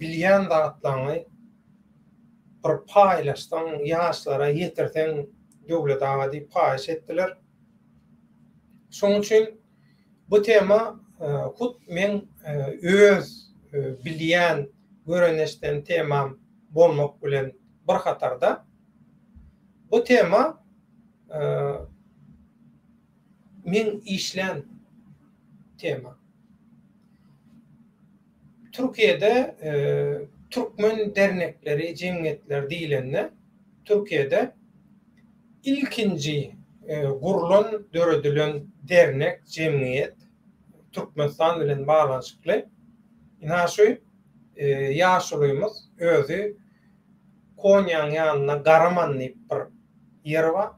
bilýän zatlaryny bir paýlaşdan ýaşlara ýetirten döwlet agady paýş etdiler. Şoň üçin bu tema hut men öz bilýän göreneşden temam bolmak bilen bir hatarda bu tema men işlen tema. Türkiye'de Türkmen dernekleri, cemiyetler diýilende Türkiye'de ilkinci gurulan, döredilen dernek, cemiyet Türkmenistan bilen bağlanşykly. Inaşy ýaşulymyz özü Konyaň ýanyna Garaman diýip bir ýer bar.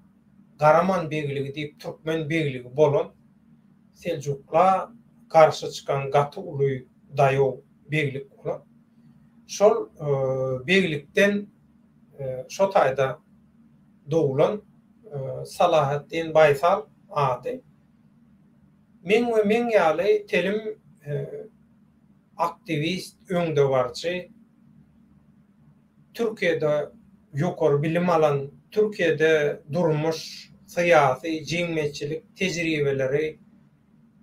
Garaman begligi diýip Türkmen begligi bolan Seljukla karşı çykan gaty uly daýaw beglik bolan. Şol beglikden şo taýda dowulan Salahattin Baysal ady. Men ýaly telim aktivist, öňdebarçy, Türkiye'de ýokary bilim alan, Türkiye'de durmuş syýasy, jemgyýetçilik tejribeleri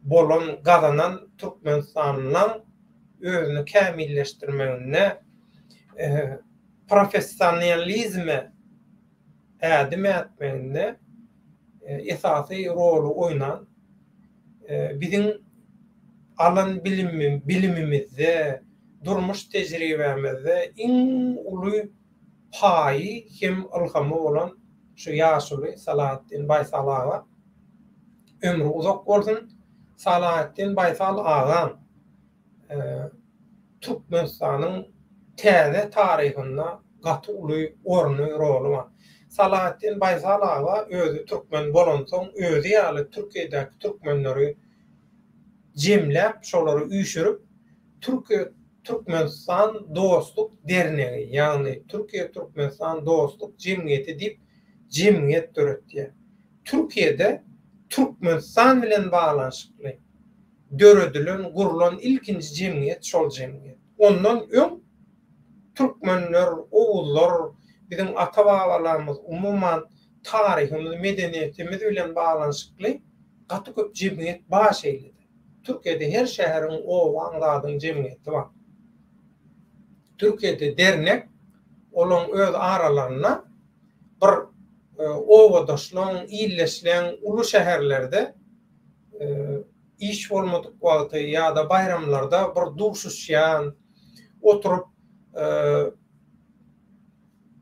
bolan gazanan Türkmenistanyň özüni kämilleşdirmegine professionalizme ädim etmegine esasy rolu oynan bizim alan bilimimizde, durmuş tejribemizde iň uly paýy hem ilhamy bolan şu ýaşuly Salahattin Baysal aga ömrü uzak bolsun. Salahattin Baysal agam Türkmenistanyň täze taryhynda gaty uly orny rolu bar. Salahattin Baysal aga özü Türkmen bolan soň özü ýaly Türkiýedäki Türkmenleri jemläp, şolary üýşürip Türkmenistan Dostluk Dernegi, ýagny Türkiýe Türkmenistan Dostluk Jemgyýeti diýip jemgyýet töretdi. Türkiýede Türkmenistan bilen baglanşykly döredilen, gurulan ilkinji jemgyýet şol jemgyýet. Ondan öň Türkmenler, owullar, bizim ata-babalarymyz umuman taryhymy, medeniýetimiz bilen baglanşykly gaty köp jemgyýet baş eýledi. Türkiye'de her şehrin o anladığı cemiyeti var. Türkiye'de dernek olan öz aralarına bir ovadaşlan, illeşlen ulu şehirlerde iş olmadık vakti ya da bayramlarda bir duruşuşyan, oturup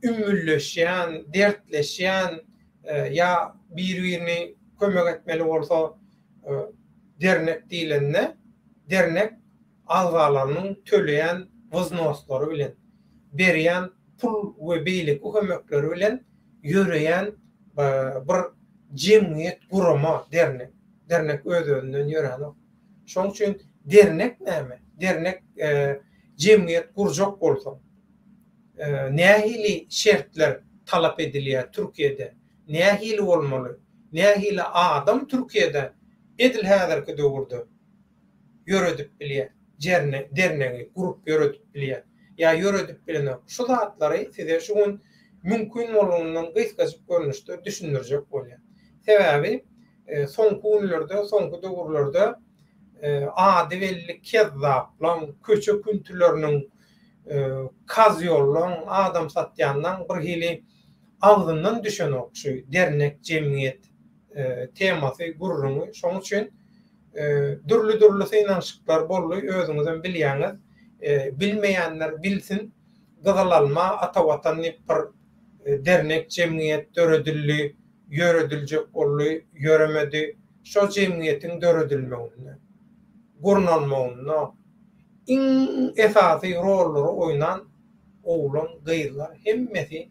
ümmülleşyan, dertleşyan ya birini kömek etmeli olsa dernek diýilende dernek agzalarynyň töleýän wıznostlary bilen berýän pul we beýlik hömekleri bilen ýöreýän bir jemgyýet gurama dernek. Dernek öz-özünden ýören. Şoň üçin dernek näme? Dernek jemgyýet gurjak bolsa nähili şertler talap edilýär Türkiýede? Nähili bolmaly? Nähili adam Türkiýede edil häzirki döwürde ýöredip bilýär. Dernegi grup ýöredip bilýär. Ya ýöredip bilen şu zatlary size şu gün mümkin bolanyndan gysgaçyp görnüşde düşündirjek bolýar. Sebäbi soňky günlerde, soňky döwürlerde ady belli kezzaplan, köçe küntüleriniň kaz ýollan, adam satýandan bir hili agzyndan düşen okşy dernek, jemgyýet temasy gurrumy. Şoň üçin dürli synanşyklar boldy, özüňizden bilýäňiz. Bilmeýänler bilsin. Gyzylalma, ata watan diýip bir dernek, jemgyýet döredildi, ýöredilje boldy, ýöremedi. Şo jemgyýetiň döredilmegine, gurnalmagyna iň esasy rollary oýnan owlan gyýlar hemmesi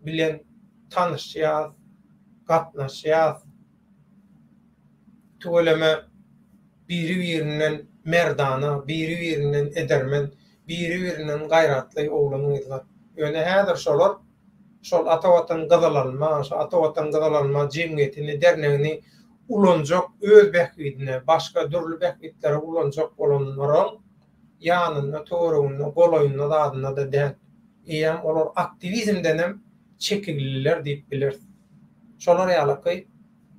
bilen tanışýar, gatnaşýar. Töleme biri-birinden merdana, biri-birinden edermen, biri-birinden gaýratly owlanylar. Ýöne häzir şol ata watan gyzylanma, ata watan gyzylanma jemgyýetini, dernegini ulanjak öz bähgidine, başga dürli bähgitlere ulanjak bolanlaryň ýanyna, töweregine, golaýyna dadyna da däl. Eýem olar aktivizmden hem çekilliler diýip biler. Şolar ýalyky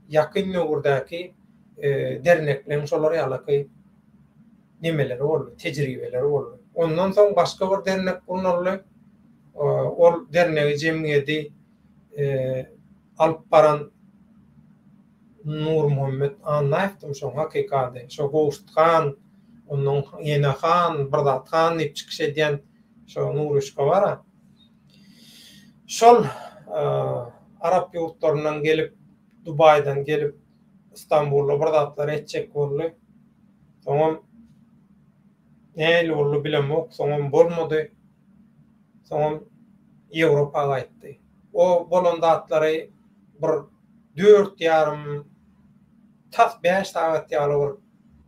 yakın nöwürdäki derneklerin şolar ýalyky nimeleri boldy, tejribeleri boldy. Ondan soň başga bir dernek guruldy. Ol dernegi jemgyýeti alyp baran Nur Muhammed Anaýewdyň şo hakykady, şo Gowuştgan, onuň Yenehan, Birdathan diýip çykyş edýän şo Nuruşka bara. Şol Arap ýurtlaryndan gelip, Dubaydan gelip İstanbul'a birdatlar etjek boldy. Soňam näle boldy bilemok, soňam bolmady. Soňam Ýewropaga gaýtdy. O bolan datlary bir 4,5 tas 5 saat ýaly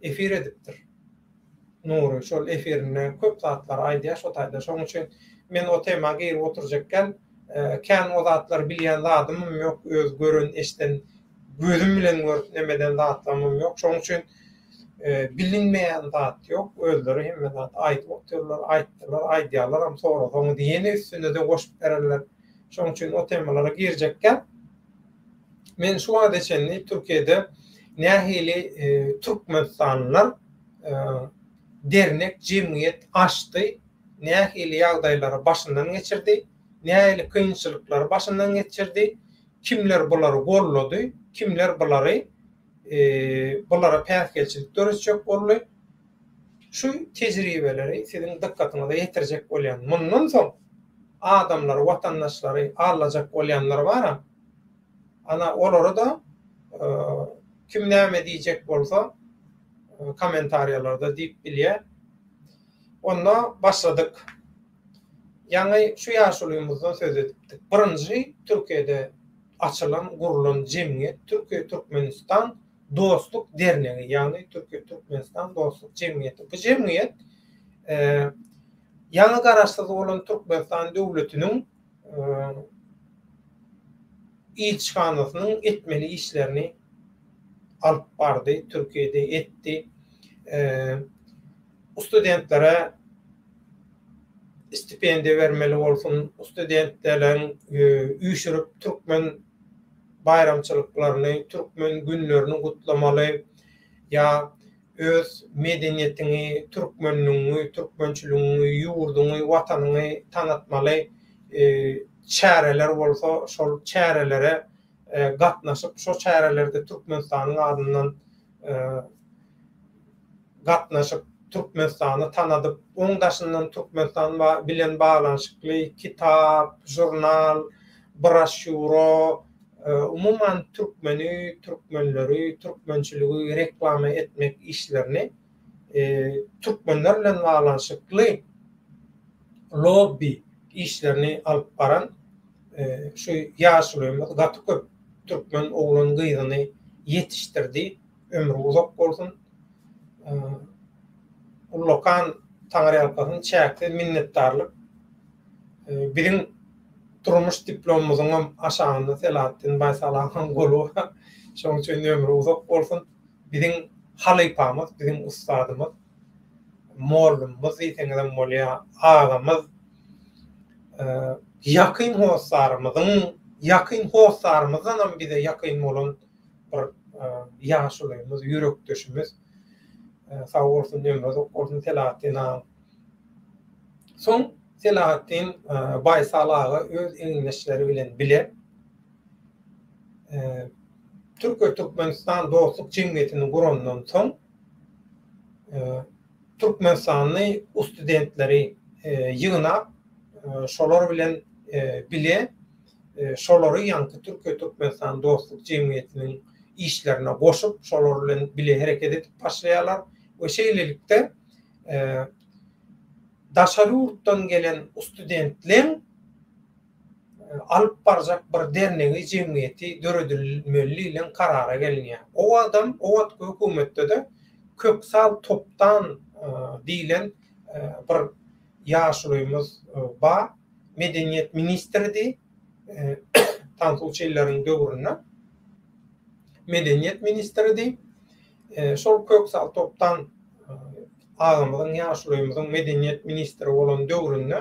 efir edipdir. Nuru şol efirine köp zatlar aýdýar şo taýda. Şoň üçin men o temaga girip oturjakken kän o zatlar bilýän zadymym ýok, öz gören eşden gözüm bilen görüp nemeden zatlamym ýok. Şoň üçin bilinmeýän zat ýok. Özleri hemme zat aýdyp oturlar, aýtdylar, aýdýarlar, am sonra soňy diýeni üstüne de goşup bererler. Şoň üçin o temalara girjekken men şu adeçenli Türkiýede nähili Türkmenistanlylar dernek, jemgyýet açdy, nähili ýagdaýlary başyndan geçirdi, nähili kynçylyklar başyndan geçirdi, kimler bulary gollady, kimler bulary bulara päsgelçilik göreçek boldy. Şu tejribeleri siziň dikkatyňize ýetirjek bolýan. Mundan soň adamlar, watandaşlary alajak bolýanlar bar. Ana olara da kim näme diýjek bolsa komentaryalarda diýip bilýär. Onda başladyk. Ýani şu ýaşulymyzdan söz edipdik. Birinji Türkiýede açylan, gurulan jemgyýet Türkiýe Türkmenistan Dostluk Dernegi, ýani Türkiýe Türkmenistan Dostluk Jemgyýeti. Bu jemgyýet ýani garaşsyz bolan Türkmenistan döwletiniň ilçhanasynyň etmeli işlerini alyp bardy, Türkiýede etdi. Studentlere stipendiýa bermeli bolsun, studentlerden üýşürip türkmen bayramçylyklaryny, türkmen günlerini gutlamaly, ýa öz medeniýetini, türkmenligiňi, türkmençiligiňi, ýurduňy, watanyny tanatmaly, çäreler bolsa şol çärelere gatnaşyp, şo çärelerde Türkmenistanyň adyndan gatnaşyp Türkmenistany tanadyp, oňdaşyndan Türkmenistan bilen baglanyşykly kitap, jurnal, broşura, umuman türkmeni, türkmenleri, türkmençiligi reklama etmek işlerini türkmenler bilen baglanyşykly lobby işlerini alyp baran şu ýaşulymyz gaty köp türkmen oglan gyzyny ýetişdirdi. Ömrü uzak bolsun. Lokan Taňry ýalkasyny çäkdi, minnetdarlyk. Biziň durmuş diplomumyzyň aşagynda Selahattin Baýsalagyň golu. Şoň üçin ömrü uzak bolsun. Biziň halypamyz, biziň ustadymyz, mollumyz, ýeteňden bolýa agamyz, yakyn hoslarymyzdan bize yakyn bolan bir ýaşulymyz, ýürekdeşimiz. Sağ olsun ömrü uzak bolsun Selahattin agam. Soň Selahattin Baýsalagy öz eňneşleri bilen biler. Türkiýe Türkmenistan Dostluk Jemgyýetini gurandan soň Türkmenistanyň studentleri ýygnap şolar bilen bile şolary ýanky Türkiýe Türkmenistan Dostluk Jemgyýetiniň işlerine goşup şolar bilen bile hereket edip başlaýarlar. O şeýlelikde daşary ýurtdan gelen studentler alyp barjak bir dernegi jemgyýeti döredilmeli bilen karara gelinýär. O adam o wagtky hökümetde de köksal topdan diýilen bir ýaşulymyz bar, medeniýet ministridi, Tansuçylaryň döwründe medeniýet ministridi. Şol köksal topdan ağamyzyň ýaşlymyzyň medeniýet ministri bolan döwründe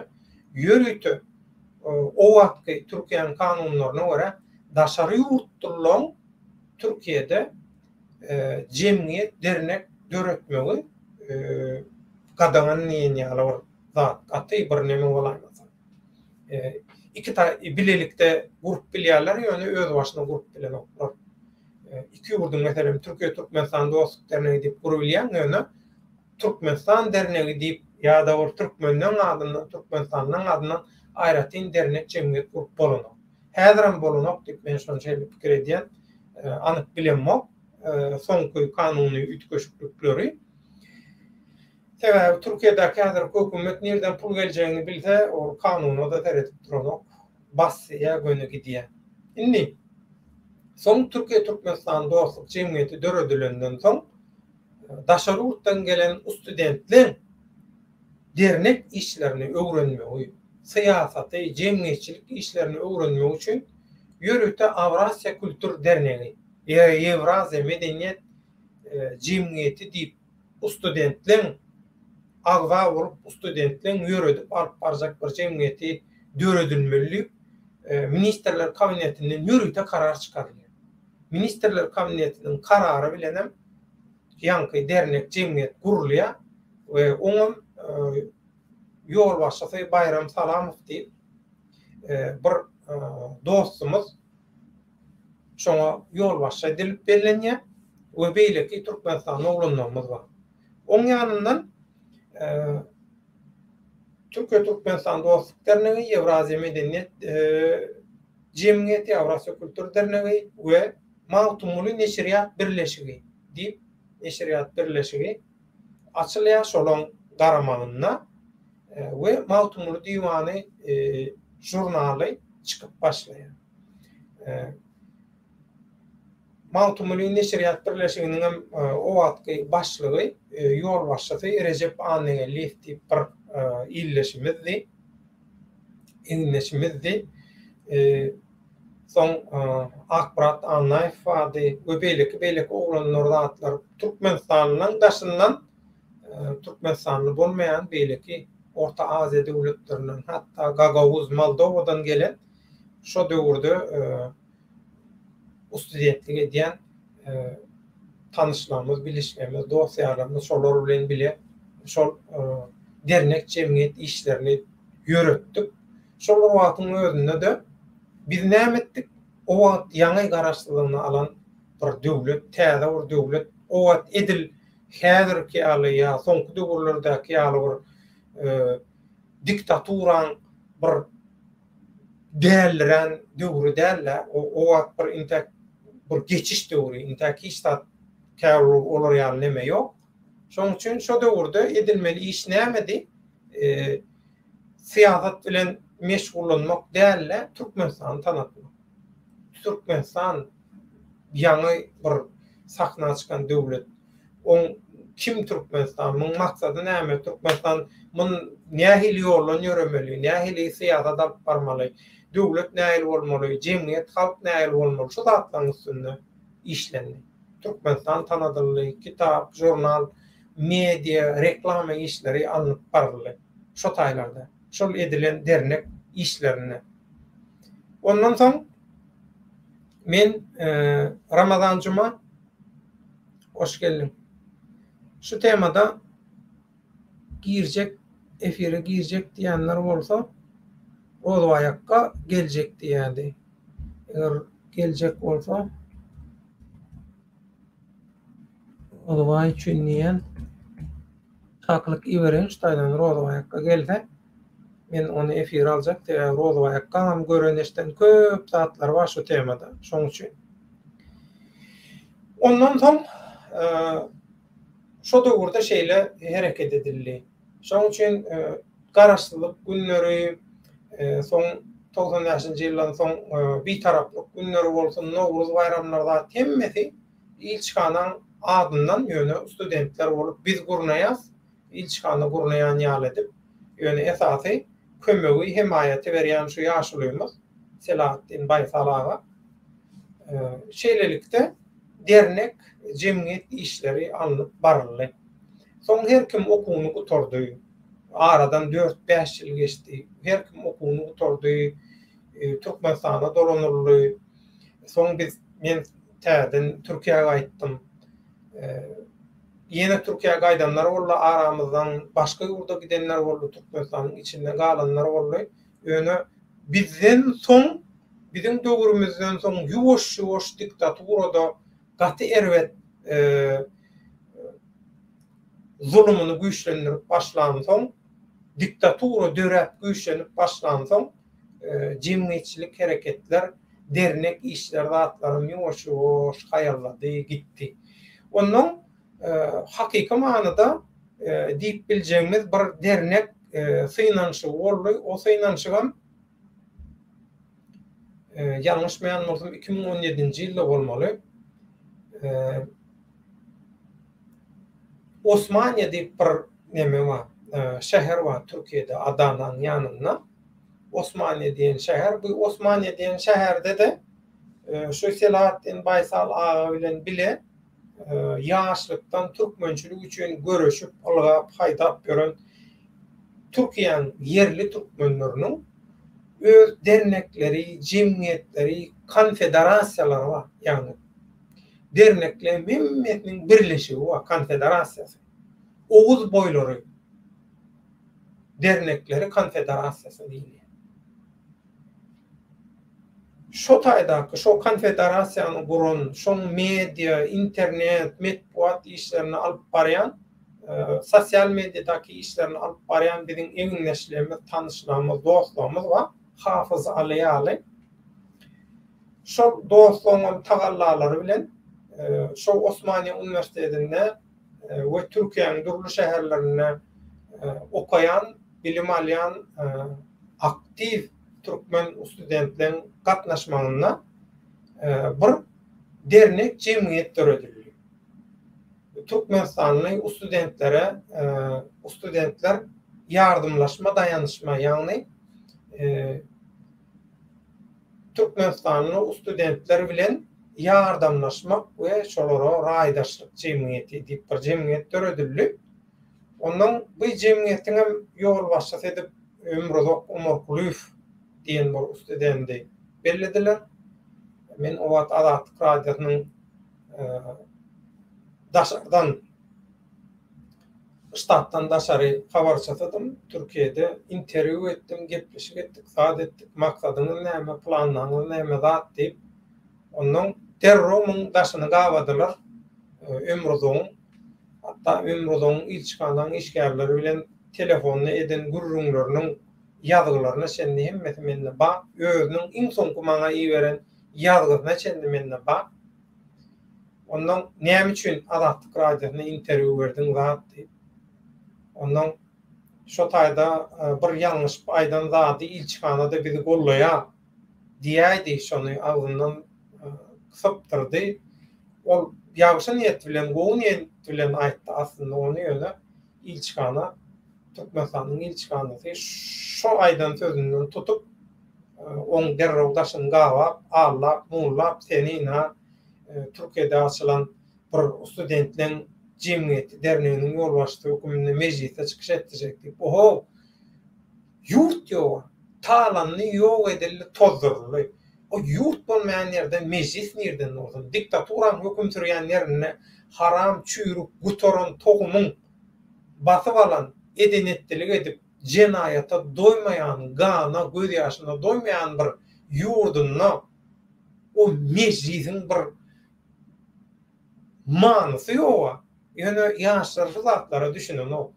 ýörüýti o wagtky Türkiýanyň kanunlaryna görä daşary ýurtlaryň Türkiýede jemgyýet dernek döretmegi gadaňan ýaly zat aty bir neme bolanmasa. İki bilelikde grup bilýärler ýöne öz başyna grup bilen oklar. İki ýurdun meselem Türkiýe Türkmenistan dostluk dernegi diýip gurulýan ýöne Türkmenistan dernegi diýip ýa-da bir Türkmenden adyndan Türkmenistanyň adyndan aýratyn dernek jemgyýet grup bolanok. Häziram bolanok diýip men şonu pikir edýän, anyk bilenmok, soňky kanuny ütköşüklikleri. Sebäbi Türkiýedäki häzir hökümet nerden pul geljegini bilse, o kanuny da teretip duranok, basýa göne gidýär. Indi soň Türkiýe Türkmenistan dostluk jemgyýeti döredilenden soň daşary ýurtdan gelen studentler dernek işlerini öwrenmegi, syýasaty, jemgyýetçilik işlerini öwrenmek üçin ýörüte Avrasiya Kültür Dernegi, Ýewraziýa Medeniýet Jemgyýeti diýip studentler agwa bolup studentler ýöredip alyp barjak bir jemgyýeti döredilmeli. Ministrler kabinetinden ýörüte karar çykarylýar. Ministrler kabinetiniň karary bilen hem ýanky dernek jemgyýet gurulýar we oňam ýol başçysy Bayram Salamow diýip bir dostumuz şoňa ýol başçy edilip berilýär we beýleki Türkmenistan oglanlarymyz bar. Oň ýanyndan Türkiýe Türkmenistan dostluk dernegi, Ýewraziýa Medeniýet Jemgyýeti, Avrasiýa Kültür Dernegi we Mawtumly Neşriýat Birleşigi diýip Neşriýat Birleşigi açylýar şolaň garamagyna we Mawtumly diýwany jurnaly çykyp başlaýar. Mawtumly Neşriýat Birleşiginiň hem o wagtky başlygy ýol başçysy Recep Anegeliýew diýip bir illeşimizdi. Soň Akbarat Annaýew we beýleki oglanlar zatlar Türkmenistanyň daşyndan Türkmenistanly bolmaýan beýleki Orta Aziýa döwletlerinden hatda Gagawuz, Moldowadan gelen şo döwürde studentlik edýän tanışlarımız, bilişlerimiz, dostlarımız şolar bilen bile şol dernek jemgyýet işlerini ýöretdik. Şol wagtyň özünde de biz näme etdik? O wagt ýaňy garaşdyryny alan bir döwlet, täze bir döwlet, o wagt edil häzirki ýaly ýa soňky döwürlerdäki ýaly bir diktaturan bir däliren döwri dälle, o wagt bir geçiş döwri, intaki istat käwru olar ýaly neme ýok. Şoň üçin şo döwürde edilmeli iş nämedi? Syýasat bilen meşgullanmak dälle, Türkmenistan tanatmak. Türkmenistan ýaňy bir sakna çykan döwlet. Kim Türkmenistan? Muň maksady näme? Türkmenistan mun nähili ýollan ýöremeli, nähili syýasat alyp barmaly, döwlet nähili bolmaly, jemgyýet, halk nähili bolmaly, şu zatlaryň üstünde işlendi. Türkmenistan tanadyldy, kitap, jurnal, media, reklama işleri alınıp baryldy. Şo taýlarda, şol edilen dernek işlerine. Ondan soň men Ramazan Cuma hoş geldin. Şu temada efire girecek diýenler bolsa o aýakka geljek diýändi. Eger geljek bolsa o da üçin diýen taklyk iberen ştaýdan roza aýakka gelse men onu efire aljak diýär roza aýakka hem göreneşden köp zatlar bar şu temada. Şoň üçin. Ondan soň şo döwürde şeýle hereket edildi. Şoň üçin garaşdylyk günleri soň 90-njy ýyldan soň bir taraplyk günleri bolsun, Nowruz bayramlarda hemmesi ilçikanyň adyndan ýöne studentler bolup biz gurnaýas, ilçikany gurnaýan ýaly edip ýöne esasy kömegi himayeti berýän şu ýaşlymyz Selahattin Baysal aga şeýlelikde dernek jemgyýet işleri alınıp baryldy. Soň her kim okuwyny gutordy. Aradan 4-5 ýyl geçdi. Her kim okuwyny gutordy. Türkmenistana dolanurly. Soň men täden Türkiýe'ge gaýtdym. Ýene Türkiýe'ge gaýdanlar boldy, aramyzdan başga ýurda gidenler boldy, Türkmenistanyň içinde galanlar boldy. Öňe bizden soň, bizim döwrümizden soň ýuwaş-ýuwaş diktaturada gaty erwet zulmyny güýçlendirip başlan soň, diktatura döräp güýçlenip başlan soň, jemgyýetçilik hereketler, dernek işler zatlaryny ýuwaş-ýuwaş haýallady, gitdi. Onuň hakyky manada diýip biljeğimiz bir dernek synansy boldy. O synansygam ýalňyşmaýan bolsam 2017-nji ýylda bolmaly. Osmaniýa diýip bir neme bar, şäher bar Türkiýede, Adananyň ýanynda. Osmaniýa diýen şäher, bu Osmaniýa diýen şäherde de şu Selahattin Baysal ağa bilen bile ýaşlykdan türkmençilik üçin görüşüp, algap, haýdap gören Türkiýanyň yerli türkmenleriniň öz dernekleri, jemgyýetleri, konfederasiýalary bar. Ýani dernekler memletiniň birleşigi bar, konfederasiýasy. Oğuz boýlary dernekleri konfederasiýasy diýilýär. Şo taýdaky, şo konfederasiýany guran, şo media, internet, metbuat işlerini alyp barýan, sosial mediadaky işlerini alyp barýan biziň eňneşlerimiz, tanışlarymyz, dostlarymyz bar. Hafyz Aliýaly. Şo dostlaryň tagallalary bilen şo Osmaniýa Üniversitetinde we Türkiýanyň durly şäherlerinde okayan, bilim alýan aktiv türkmen studentleriň gatnaşmagyna bir dernek jemgyýet töredildi. Türkmenistanly studentler ýardymlaşma, daýanyşma, ýagny Türkmenistanly studentler bilen ýardamlaşmak we şolara raýdaşlyk jemgyýeti diýip bir jemgyýet töredildi. Ondan bu jemgyýetiň hem ýol başçysy edip Ömrüzok Umurkuliýew diýen bir studenti bellediler. Men o wagt Azatlyk radiosynyň daşardan ştatdan daşary habarçysydım. Türkiýede interwiu etdim, gepleşik etdik, saat etdik, maksadyňyz näme, planlaryňyz näme zat diýip ondan terrorumyň daşyny gawadylar. Ömrüzogyň, hatda Ömrüzogyň ilçikanyň işgärleri bilen telefonyny eden gurrunlarynyň ýazgylaryna şendi hemmeti mende bak, özüniň iň soňky maňa iýeren ýazgysyna şendi mende bak. Ondan näme üçin Azatlyk radiosyna interwiu berdiň zat diýip. Ondan şo taýda bir ýalňyş aýdan zady ilçikanada bizi gollaýa diýädi, şonu agzyndan kısypdyrdy. Ol ýagşy niýet bilen, gowy niýet bilen aýtdy aslında onu ýöne ilçikana, Türkmenistanyň ilçikanasy şo aýdan sözünden tutup oň derrew daşyny gawap, allap, mullap senina Türkiýede açylan bir studentlerin jemgyýeti derneginiň ýolbaşçy hökümine meclise çykyş etdirjek diýip. Oho! Ýurt ýok, talanny ýok edildi, tozduruldy. O ýurt bolmaýan ýerde meclis nerden bolsun? Diktaturan höküm sürýän ýerine haram, çüýrük, gutoran, togumyň basyp alan, edenetdilik edip, jenaýata doýmaýan, gana, göz ýaşyna doýmaýan bir ýurduny o meclisiň bir manysy ýok. Ýöne ýaşlar zatlara düşünen o.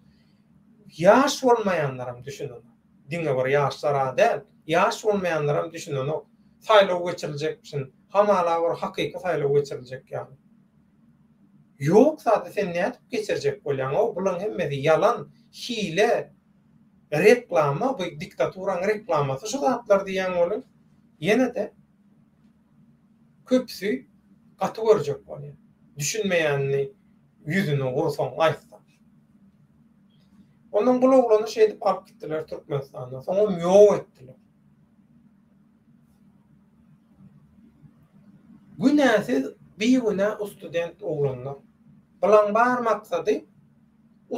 Ýaş bolmaýanlaram düşünen. Diňe bir ýaşlara däl, ýaş bolmaýanlaram düşünen o. Saýlaw geçiriljekmisin, hamala bir hakyky saýlaw geçiriljek ýani. Ýok, sady sen näde geçirjek bolýan? O bulan hemmesi yalan, hile, reklama, bu diktaturaň reklamasy şu zatlar diýen bolar. Ýene de köpsü gaty görjek bolýar. Düşünmeýänni yüzüne vursan aýtsa. Onun bu oglany şey edip alyp gitdiler Türkmenistana. Soňra ýok etdiler. Günäsiz bir güne student oglanlar. Bulan bar maksady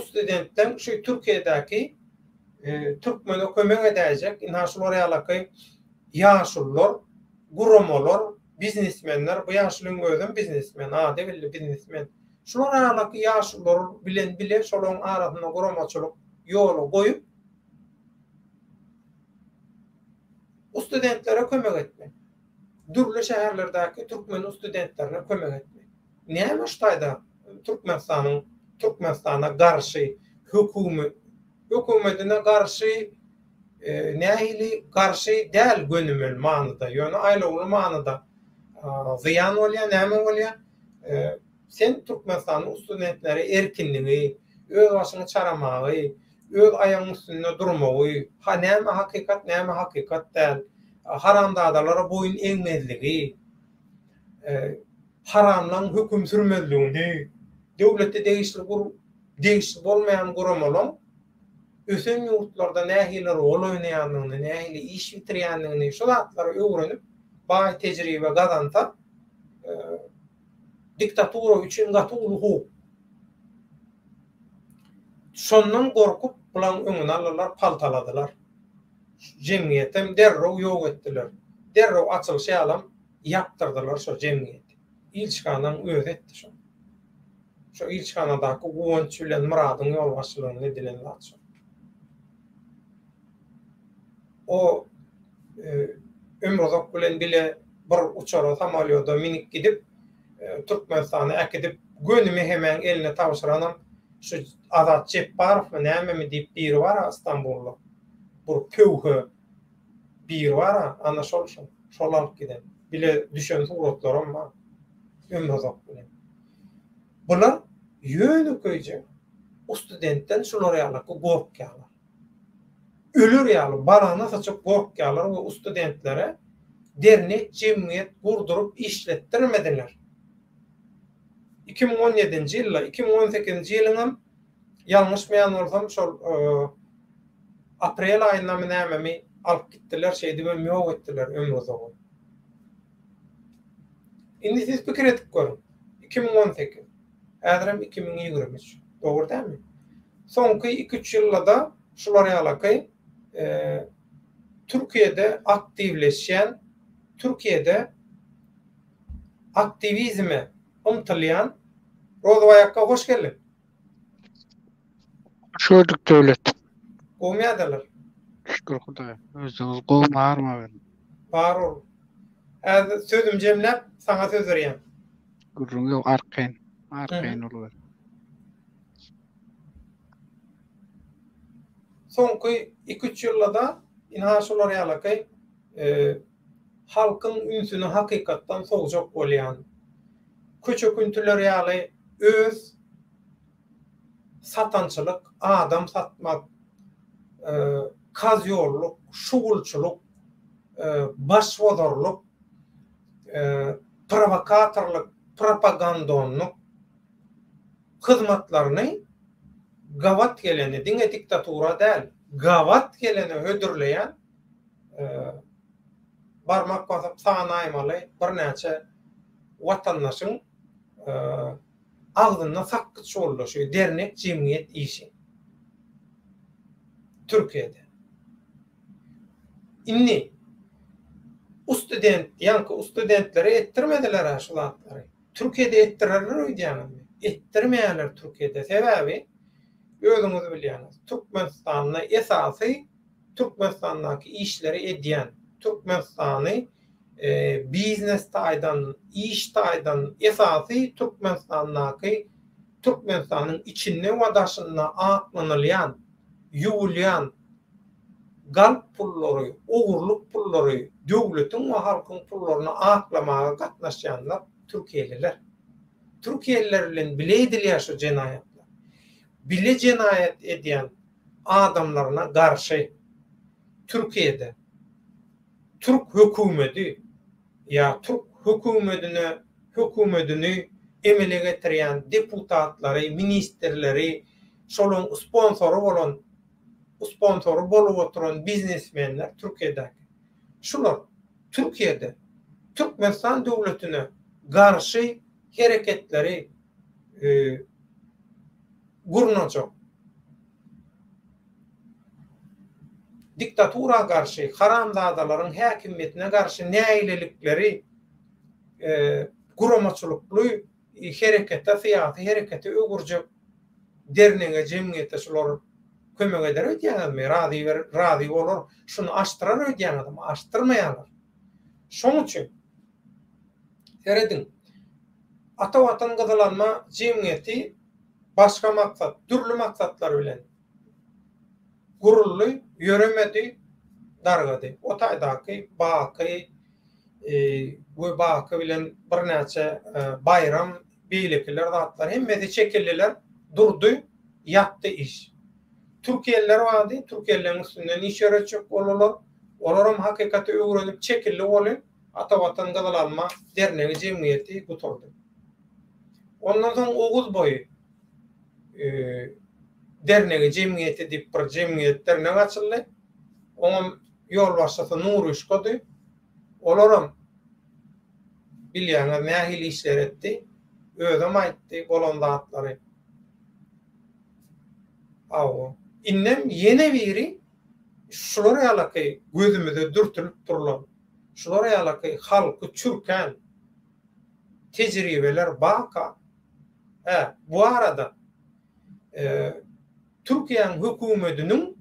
studentden şu Türkiye'deki Türkmen'e kömek edecek inhaşlar ýalaky ýaşullar, gurumalar, biznesmenler, bu ýaşlyň özüm biznesmen, ady belli biznesmen. Şular ýalaky ýaşullar bilen bile şolaryň arasynda guramaçylyk ýoly goýup studentlere kömek etmek. Dürli şäherlerdäki Türkmen studentlerine kömek etmek. Näme ştaýda Türkmenistana garşy hökümetine garşy nähili garşy däl gönümel manyda, ýöne aýlagly manyda ziyan bolýar, näme bolýar? Sen Türkmenistanyň studentleri erkinligi, öz başyny çaramagy, öz aýagynyň üstünde durmagy, näme hakykat, näme hakykat däl, haramdadalara boyun eňmezligi, haramlaň höküm sürmezligini, döwletde degişli bolmayan guramalar ösen ýurtlarda nähili rol oýnaýanlygyny, nähili iş bitirýänligini şu zatlary öwrenip, baý tejribe gazansa, diktatura üçin gatulgy. Şondan gorkup bulan öňüne alırlar, paltaladylar. Jemgiýetem derrew ýok etdiler. Derrew açylyş ýalam ýaptyrdylar şo jemgiýeti. İlçikanaň öz etdi şo. Şo ilçikanadaky Guwanç bilen Muradyň ýolbaşçylygyny edilen zat. O Ömrozak bilen bile bir uçara samolýoda minip gidip Türkmenistana äkidip gönümi hemen eline tapşyranam şu Azat Jepbarow näme mi diýip biri bar İstanbulda. Bu köwhe biri bar, ana şol alyp giden. Bile düşen suratlarym bar. Ömrozak bilen. Bular ýöne köýje studentten şular ýalaky gorkýarlar. Ölür ýaly barana saçyp gorkýarlar we studentlere dernek jemgyýet gurdurup işletdirmediler. 2017-nji ýylla 2018-nji ýylyň ýalňyşmaýan bolsam şol aprel aýynda näme alyp gitdiler, şeýdi we ýok etdiler Ömrozak. Indi siz pikir edip görün. 2018, ädirem 2023. Dogry dälmi? Soňky 2-3 ýylda şular ýalaky Türkiýede aktivleşen, Türkiýede aktivizme umtylýan Rozowaýakka hoş geldin. Hoş gördük döwlet. Gowmaýardylar. Şükür Hudaýa. Özüňiz gowmarma benim. Bar ol. Sözüm jemläp saňa söz berýän. Gurrun ýok arkaýyn bolýar. Soňky 2-3 ýylda inhaşular ýalaky halkyň ünsüni hakykatdan soňjak bolýan. Köçeküntiler ýaly öz satançylyk, adam satmak, kazyorluk, şugulçuluk, başwazarlyk, provokatorlyk, propagandonlyk hyzmatlaryny gawat geleni, diňe diktatura däl, gawat geleni hödürleýän barmak basap sanaýmaly bir näçe watandaşyň agdyna sakkyç bolýar, dernek jemgyýet işi. Türkiýede. Inni studentleri ettirmediler şu zatlary. Türkiýede ettirerler öýdýänmi? Ettirmeýärler Türkiýede. Sebäbi özüňiz bilýäňiz. Türkmenistanyň esasy Türkmenistandaky işleri edýän, Türkmenistany biznes taýdan, iş taýdan esasy Türkmenistanyň içinde we daşynda aklanylan, ýuwulýan galp pullary, ogurluk pullary, döwletiň we halkyň pullaryny aklamaga gatnaşýanlar Türkiýeliler. Türkiýeliler bilen bile edilýär şu jenaýatlar. Bile jenaýat edýän adamlaryna garşy Türkiýede Türk hökümeti ya Türk hökümetini emele getirýän deputatlary, ministrleri, şolun sponsoru bolup oturan biznesmenler Türkiýede. Şular Türkiýede Türkmenistan döwletine garşy hereketleri gurnajak, diktatura karşı, haramzadaların hakimiyetine karşı näýlelikleri guramaçylykly herekete, siyasi herekete ögürjek derneğe, jemgyýete şular kömek eder öýdýän razy bolar, şunu aştyrar öýdýän adam, aştyrmaýarlar. Şoň üçin seredin ata watan gyzylanma jemgyýeti başga maksat, türlü maksatlar bilen gurully, ýöremedi, dargady. O taýdaky baky bu baky bilen bir näçe bayram, beýlekler, zatlar hemmeti çekildiler, durdy, ýatdy iş. Türkiýeliler wady, Türkiýelilerin üstünden iş ýöretjek bolarlar. Olaram hakykata öwrenip çekildi bolan ata watan gyzylanma derneği jemgyýeti guturdy. Ondan soň oguz boyu derneği jemgyýeti dip bir jemgyýet derneği açyldy. Oňa ýol başçysy Nury Şkody. Olaram bilýäňiz nähili işler etdi. Özüm aýtdy bolan zatlary. Aw, innem ýene biri şulara ýalaky gözümizde dürtülüp durlar. Şulara ýalaky halky çürken tejribeler baka. Bu arada Türkiýe hökümetiniň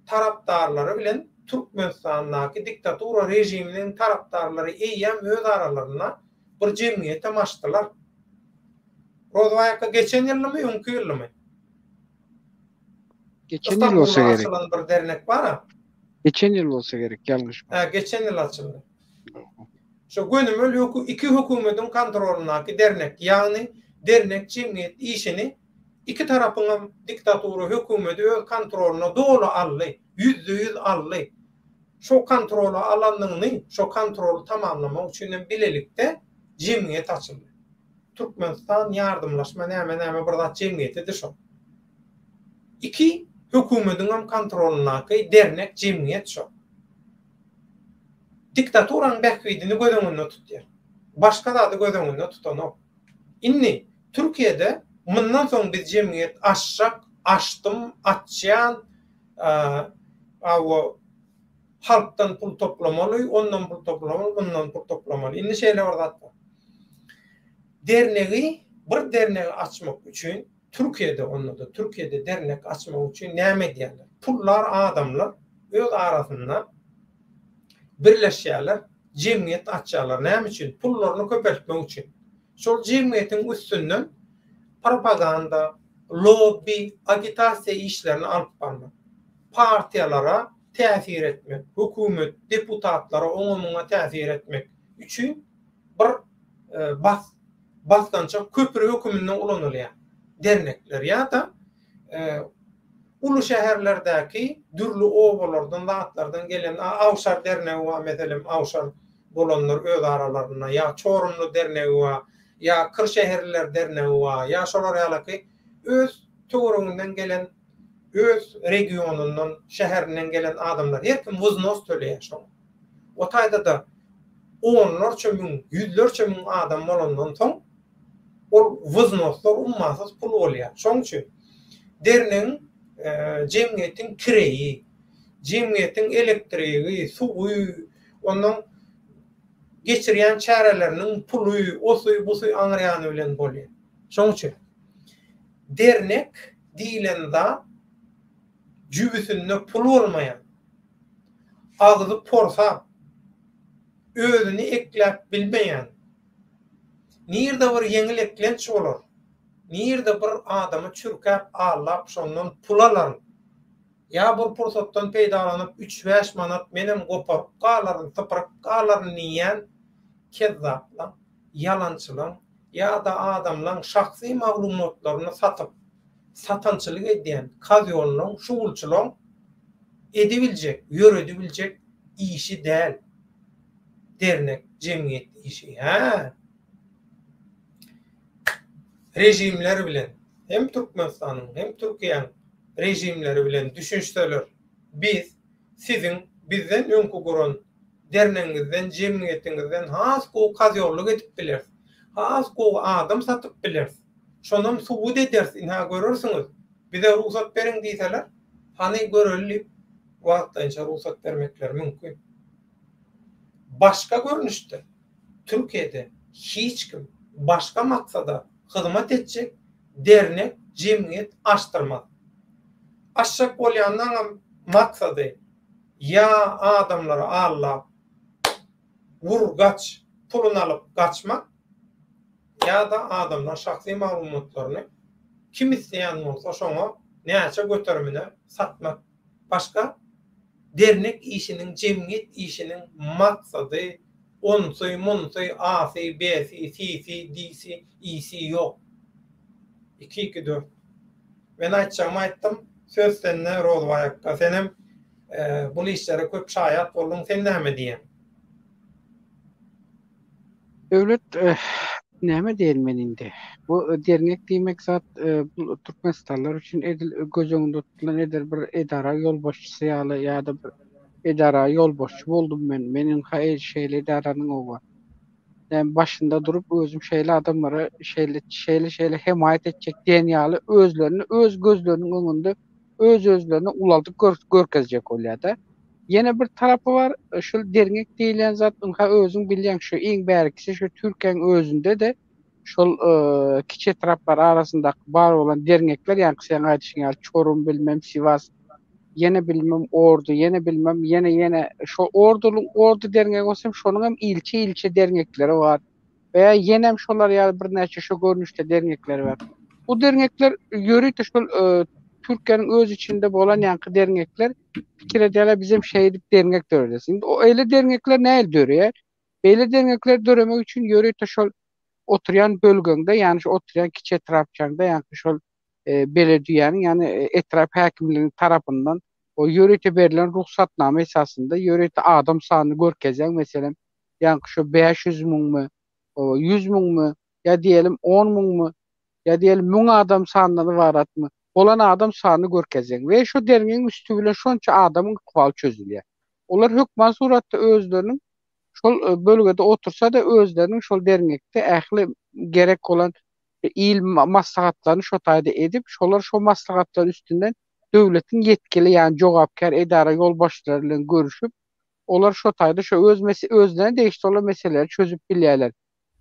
tarapdarlary bilen Türkmenistandaky diktatura rejiminiň tarapdarlary eýýäm öz aralaryna bir jemgyýet amaçdylar. Rozvaýaka geçen ýylmy, öňkü ýylmy? Geçen ýyl bolsa gerek. Bir dernek bar. Geçen ýyl bolsa gerek, ýalňyş. Geçen ýyl açyldy. Şo gönümel iki hökümetiň kontrolunaky dernek, ýagny dernek jemgyýet işini iki tarapyň diktatura hökümeti öz kontroluna dolu aldy, %100 aldy. Şo kontrolu alanlygyny, şo kontrolu tamamlamak üçin bilelikde jemgyýet açyldy. Türkmenistan ýardymlaşma näme bir zat jemgyýetidir şo. İki hökümetiň kontrolunaky dernek jemgyýet şo. Diktaturanın bähwidini göz tutýar. Başga da göz öňünde tutanok. Inni Türkiýede mundan soň biz jemgyýet açdym, açýan, halktan pul toplamaly, ondan pul toplamaly, bundan pul toplamaly. Inni şeýle bar. Derneği, bir derneği açmak üçin Türkiýede dernek açmak üçin näme diýerler? Pullar, adamlar öz arasynda birleşýärler, jemgyýet açýarlar. Näme üçin? Pullaryny köpeltmek üçin. Şol jemgyýetiň üstünden propaganda, lobby, agitasiýa işlerini alyp barmak. Partiýalara täsir etmek, hökümet, deputatlara, oňa täsir etmek üçin bir basgança köpüri hökümünden ulanylýar. Dernekler ýa-da ulu şäherlerdäki dürli owalardan, zatlardan gelen Awşar derneği we meselem Awşar bolanlar öz aralaryna ýa Çorumlu derneği we ýa Kırşäherliler derneği we ýa şolar ýalyky öz töweründen gelen, öz regionundan, şäherinden gelen adamlar herkim wuznos töleýär şo. O taýda da onlarça min, yüzlerce min adam bolandan soň ol wuznoslar ummasız pul bolýar. Şoň üçin derneğin jemgyýetiň kireyi, jemgyýetiň elektrigi, suwy, ondan geçirýän çäreleriniň puluy, osuy, busuy aňyrýany bilen bolýar. Şoň üçin dernek diýilen zat jübüsinde pul bolmaýan, agzy porsa, özüni ekläp bilmeýän, nirde bir ýeňil eklenç bolar, nirde bir adamy çürkäp allap şondan pul alar. Ya bu pursatdan peýdalanyp 3-5 manat menem goparyp galaryn, typyryp galaryn diýen kezzaplar, yalançylar ýa-da adamlaryň şahsy maglumatlaryny satyp satançylyk edýän kazyonlaryň, şugulçylaryň edibiljek, ýörebiljek işi däl. Dernek, jemgyýet işi. Rejimler bilen, hem Türkmenistanyň hem Türkiýanyň rejimleri bilen düşünçler biz bizden öňkü guran derneğinizden, jemgyýetiňizden has gowy kazyonlyk edip biler. Has gowy adam satyp biler. Şondan subut edersiň, görürsiňiz. Bize ruhsat beriň diýseler, hany göreli wagtynça ruhsat bermekleri mümkin. Başka görünüşde Türkiye'de hiç kim başka maksada hizmet edecek dernek, cemiyet açtırmaz. Aşak bolýandan maksady ya adamlara Allah vur gaç pulunu alıp kaçmak ya da adamlar şahsi malumatlarını kim isteyen olsa şoňa näçe götermine satmak. Başka dernek işinin, cemiyet işinin maksady onsoy, monsoy, asi, besi, sisi, disi, isi yok. 2-2-4. Ben aýtjagym aýtdym. Söz sende Rozbayakka. Senem bu işlere köp şaýat boldun. Sen näme diýen? Devlet näme diýilmeninde? Bu dernek diýmek zat bu Türkmenistanlar üçin göz öňünde tutulan bir edara ýol başçysy ýa-da bir edara ýol başçy boldum men. Meniň haýy şeýle edaranyň owa. Yani başında durup özüm şeýle adamlara şeýle hemayet etjek diýen ýaly özlerini öz gözleriniň öňünde özlerini uladyp görkezjek bolýar-da. Yine bir tarapy var, şol dernek diýilen zat özüň bilýän şu iň bärkisi şu Türkiýanyň özünde de şol kiçe taraplar arasynda bar bolan dernekler, ýani sen aýdyşyň ýaly Çorum bilmem Sivas, yine bilmem Ordu, yine bilmem yine şu Ordu dernek bolsam şonuň hem ilçe dernekleri var. Veya yenem şolar ýa bir näçe şu görnüşde dernekleri var. Bu dernekler ýöri şol Türkiýanyň öz içinde bolan ýanky dernekler pikir edýärler bizim şeýdip dernek döredes. Indi o eýle dernekler näil dörýär? Beýle dernekler döremek üçin ýöri şol oturyan bölgeňde, ýani şu oturyan kiçe trapçaňda, ýani şol belediýäniň, ýani etrap häkimliginiň tarapyndan o ýöreýte berilen ruhsatnama esasında ýöreýte adam sanyny görkezýän, meselem, ýani şu 500 miňmi, 100 miňmi, ýa diýelim 10 miňmi, ýa diýelim 1000 adam sanyny baratmy? Olan adam sanyny görkezýän we şu dernegiň üstü bilen şonça adamyň ahwaly çözülýär. Olar hökman suratda özleriniň şol bölgede otursa da özleriniň şol dernekde ähli gerek olan il maslahatlaryny şo taýda edip, şolar şo maslahatlar üstünden döwletiň yetkili, ýani jogapkar edara ýol başçylary bilen görüşüp, olar şo taýda şo özlerine değişik olan meseleleri çözüp bilýärler.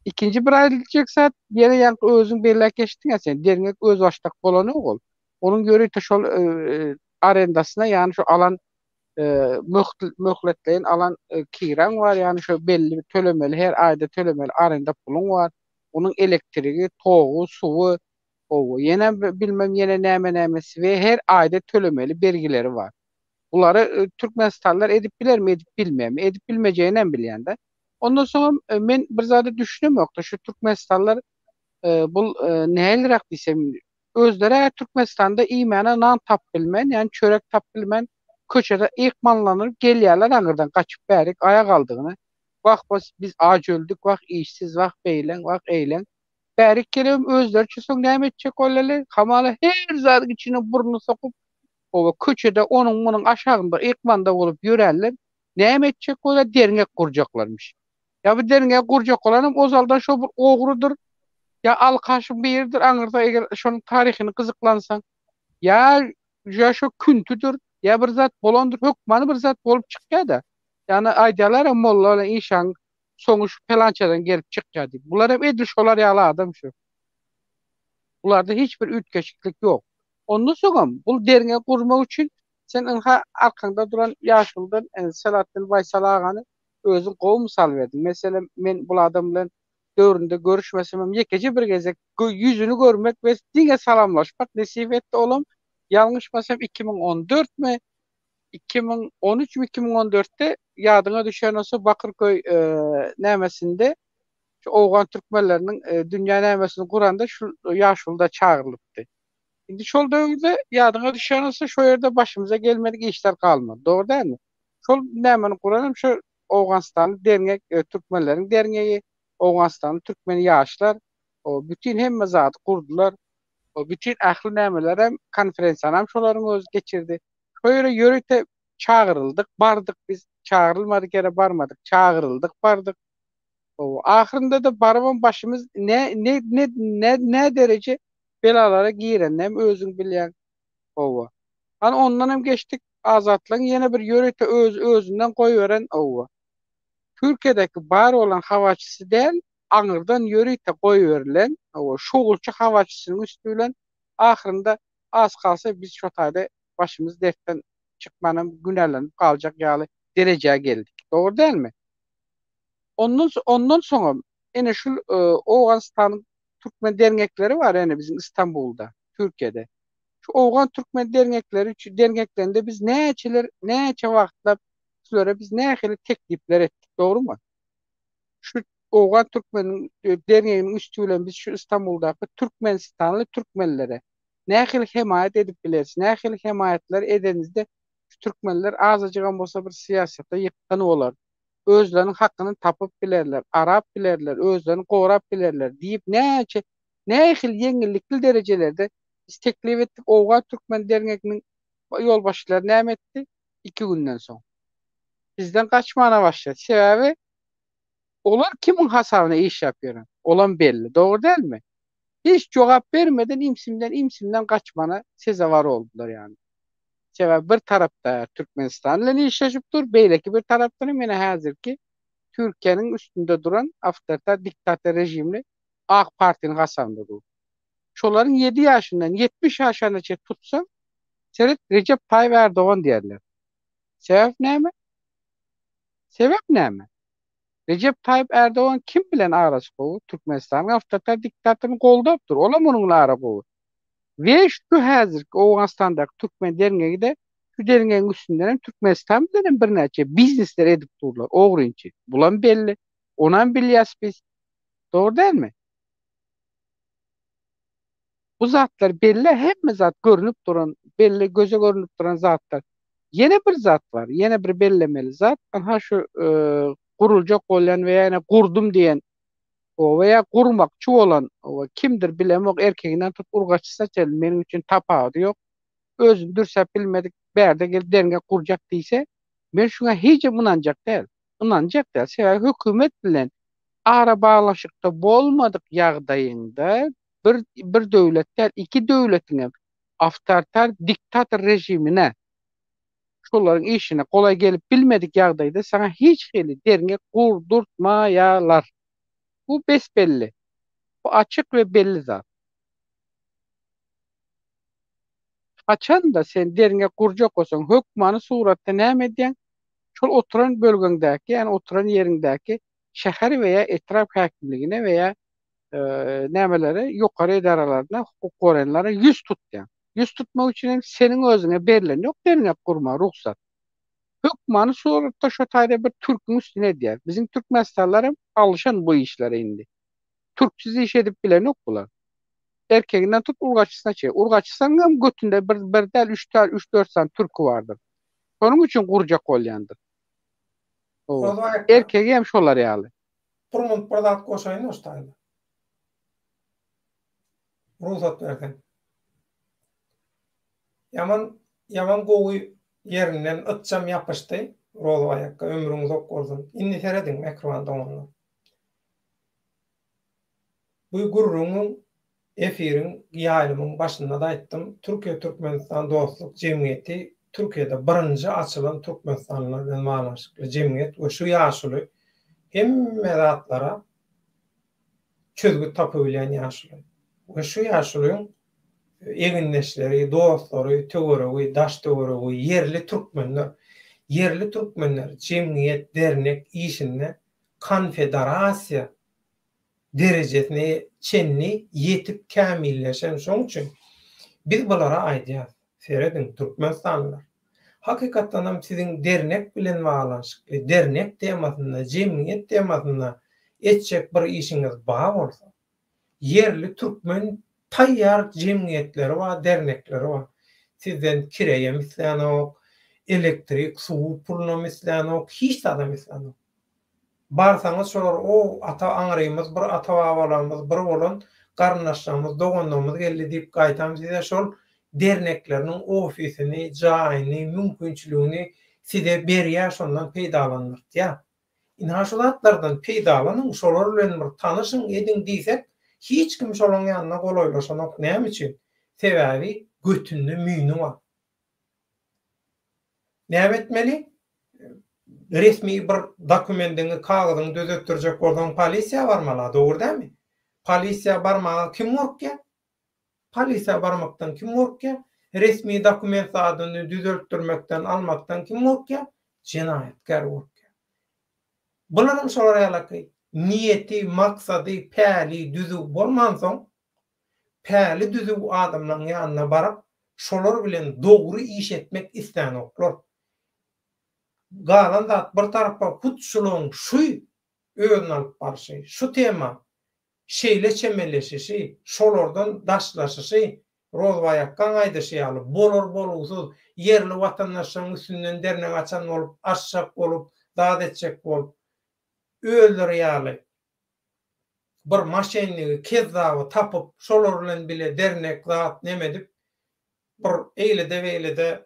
İkinci bir ayrılacak saat ýene ýanky özüň belläp geçdiň sen dernek öz başlyk bolany ol. Onun göre şol arendasyna, ýani şu alan möhletleýin alan kiran var, ýani şu belli tölemeli, her aýda tölemeli arenda puluň var. Onun elektrigi, togu, suwu, ýene bilmem ýene näme-nämesi we her aýda tölemeli bergileri var. Bulary Türkmenistanlar edip bilermi, edip bilmeýärmi? Edip bilmejegini bilýär-de. Ondan soň men bir zada düşünemokda şu Türkmenistanlar bul nälirak diýsem özleri Türkmenistanda iýmana nan tap bilmen, ýani çörek tap bilmen, köçede ýykmanlanyp gelýärler aňyrdan kaçyp bärik aýa galdygyny. Biz ac öldük, işsiz, beýlen, eýlen. Bärik kelem özleri çösüň näme etjek bolýarlar? Hamala her zadyň içine burnu sokup o köçede onuň munyň aşagynda ýykmanda bolup ýörärler. Näme etjek bolýar? Dernek gurjaklarmyş. Ya bu dernek gurjak bolanam ozaldan şo bir ogrudur. Ya alkaşyň bir ýerdir, aňyrda eger şonuň taryhyny gyzyklansaň, ya şo küntüdür, ya bir zat bolandyr, hökmany bir zat bolup çykýar-da. Ýani aýdýarlar mollalar inşan soňy şu pelançadan gelip çykýar diýip. Bular hem edil şolar ýaly adam şu. Bularda hiç bir ütkeşiklik ýok. Ondan soňam bul dernek gurmak üçin sen arkaňda duran ýaşuldan Selahattin Baysal agany özüň gowy mysal berdim. Meselem men bul adam bilen döwründe görüşmesem ýekeci bir gezek ýüzüni görmek we diňe salamlaşmak nesip etdi olam. Ýalňyşmasam 2014 mi 2013 mi 2014'te ýadyňa düşen olsa Bakırköy nämesinde şu Owgan türkmenleriniň dünýä nämesini kuranda şu ýaşulda çağırlypdy. Indi şol döwürde ýadyňa düşen olsa şo ýerde başymyza gelmedik işler kalmady. Dogry dälmi? Şol nämeni kuranam şu Owganistanyň dernek türkmenleriň dernegi, Owganistanyň türkmen ýaşlar o bütün hemme zat kurdular. O bütün ähli nämeler hem konferensiýany hem şolaryň özü geçirdi. Şöyle ýöreýte çağırıldık, bardyk biz. Çağırılmadyk ýere barmadyk, çağırıldık, bardyk. O ahyrynda da barabam başymyz ne derece belalara giren hem özüň bilýän. Ana ondan hem geçdik. azatlygyň ýene bir ýörekde özünden goýberen owa. Türkiýedeki bar olan hawaçysy däl, aňyrdan ýörekde goýberilen owa şogulçy hawaçysynyň üstü bilen ahyrynda az kalsa biz şu taýda başymyz dertten çykmanyň günellenip galjak ýaly derejäge geldik. Dogry dälmi? Ondan soňra ene şu Owganistanyň Türkmen dernekleri var ene bizim İstanbul'da, Türkiýede. Şu Owgan Türkmen dernekleri, şu derneklerinde biz näçe wagtlap şolary biz nähili teklipler etdik, dogrymy? Şu Owgan Türkmen derneğinin üstü bilen biz şu İstanbul'daky Türkmenistanly türkmenlere nähili hemayet edip bilersiz, nähili hemayetler edenizde şu türkmenler azajagan bolsa bir siýasatda ýykkany bolar. Özlerinin hakkını tapıp bilerler, arap bilerler, özlerini gorap bilerler diýip nähili ýeňillikli derejelerde biz teklip etdik. Owgan Türkmen derneginiň ýolbaşçylary näme etdi? 2 günden soň bizden kaçmana başladı. Sebebi olar kimin hasabyna iş yapýar? Olan belli. Dogry dälmi? Hiç jogap bermeden imsimden kaçmana sezawar oldular yani. Sebebi bir tarapda Türkmenistan bilen işleşipdir, beýleki bir tarapdan mene häzirki Türkiýenin üstünde duran awtoritar diktator rejimli AK Parti'nin hasabında dur. Şolaryň 7 ýaşyndan 70 ýaşynaça tutsa, seret Recep Tayyip Erdoğan diýerler. Sebep näme? Recep Tayyip Erdoğan kim bilen arasy gowy? Türkmenistanyň awtoritar diktatoryny goldapdyr. Olam onuň ara gowy. Ve şu häzirki Owganistandaky Türkmen dernegide şu dernegiň üstünden Türkmenistan bilen bir näçe biznesler edip durlar. Ogrynçy. Bulan belli. Onan bilýäs biz. Dogry dälmi? Bu zatlar belli, hemme zat görünüp duran, belli göze görünüp duran zatlar. Yine bir zat var, yine bir bellemeli zat. Aha şu gurulcak olan veya yine gurdum diyen o veya gurmakçı olan o kimdir bilemok erkeğinden tut urgaçysa çel benim için tapağı yok. Özün dürsep bilmedik berde gel denge kuracak diyse ben şuna hiç inanacak değil. İnanacak değil. Sebebi hükümet bilen ara bağlaşıkta bolmadık ýagdaýynda bir döwletler iki döwletine awtoritar diktator rejimine şolaryň işine kolay gelip bilmedik ýagdaýda sana hiç hili derine kurdurtmaýarlar. Bu besbelli. Bu açık ve belli zat. Kaçan da sen derine kuracak olsan hökmanı suratda näme edýän? Şol oturan bölgeňdäki, yani oturan ýeriňdäki şäher veya etraf häkimligine veya nämelere ýokary edaralarına hukuk goranlara yüz tutýan. Yüz tutmak üçin hem senin özüne berilen yok derine kurma ruhsat. Hükmanı suratda şu taýda bir Türk'ün üstüne diýer. Bizim Türkmenistanlarym alışan bu işlere indi. Türkçüz iş edip bilen yok bular. Erkeğinden tut urgaçysına çey. Urgaçysyň götünde bir del 3-4 san türkü vardır. Onun için kuracak olyandır. Erkeği hem şolar ýaly. Purmund birdat goşaýyn oştaýdy. Ruhsat berden. Yaman gowy yerinden ıtjam ýapyşdy. Rolwaýakka ömrüňiz okgordun. Indi seredin ekranda onu. Bu gurrunun efiriň ýaýlymyň başynda da aýtdym. Türkiýe Türkmenistan dostluk jemgyýeti Türkiýede birinji açylan Türkmenistanlylar bilen baglanşykly jemgyýet we şu ýaşuly hemme zatlara çözgü tapabilen ýaşuly. We şu ýaşulyň eginleşleri, dostlary, töweregi, daş töweregi, yerli türkmenler jemgyýet, dernek işinde konfederasiýa derejesine çenli yetip kämilleşen şoň üçin biz bulara aýdýar. Seredin Türkmenistanlylar. Hakykatdan hem siziň dernek bilen baglanşykly, dernek temasynda, jemgyýet temasynda etjek bir işiňiz bar bolsa, yerli türkmen taýýar jemgyýetleri we dernekleri bar. Sizden kireýe mislenok, elektrik, suw puluna mislenok, hiç da mislenok. Barsaňyz şolar o ata aňrymyz, bir ata babalarymyz, bir bolan garnaşlarymyz, doganlarymyz geldi diýip gaýtam size şol dernekleriniň ofisini, jaýyny, mümkinçiligini size berýär, şondan peýdalanýar. Ina şol atlardan peýdalanyň, şolar bilen bir tanışyň edin diýsek, hiç kim şolaryň ýanyna golaylaşanok näme üçin? Sebebi götünde müýnü bar. Näme etmeli? Resmi bir dokumentini, kağıdını düzelttirecek bolsan polisiýa barmaly, dogry dälmi? Polisiýa barmagy kim urkýa? Polisiýa barmakdan kim urkýa? Resmi dokument adyny düzeltdirmekden, almakdan kim urkýa? Jinayatkar urkýa. Bularym şolar ýaly niyeti, maksady, päli, düzü bolmansoň, päli düzü adamlaryň ýanyna barap, şolar bilen dogry iş etmek isläni oklar. Galan zat bir tarapda kutşuluğun şu öňüne alyp barşy, şu tema şeýle çemeleşişi, şolardan daşlaşyşy, rozbaýakkan aýdyşy alyp bolar bolugsuz yerli watandaşlaryň üstünden dernek açan bolup, aşşak bolup, zat etjek bolup, özleri ýaly bir maşenligi, kezzaby tapyp, şolar bilen bile dernek zat nemedip, bir eýlede beýlede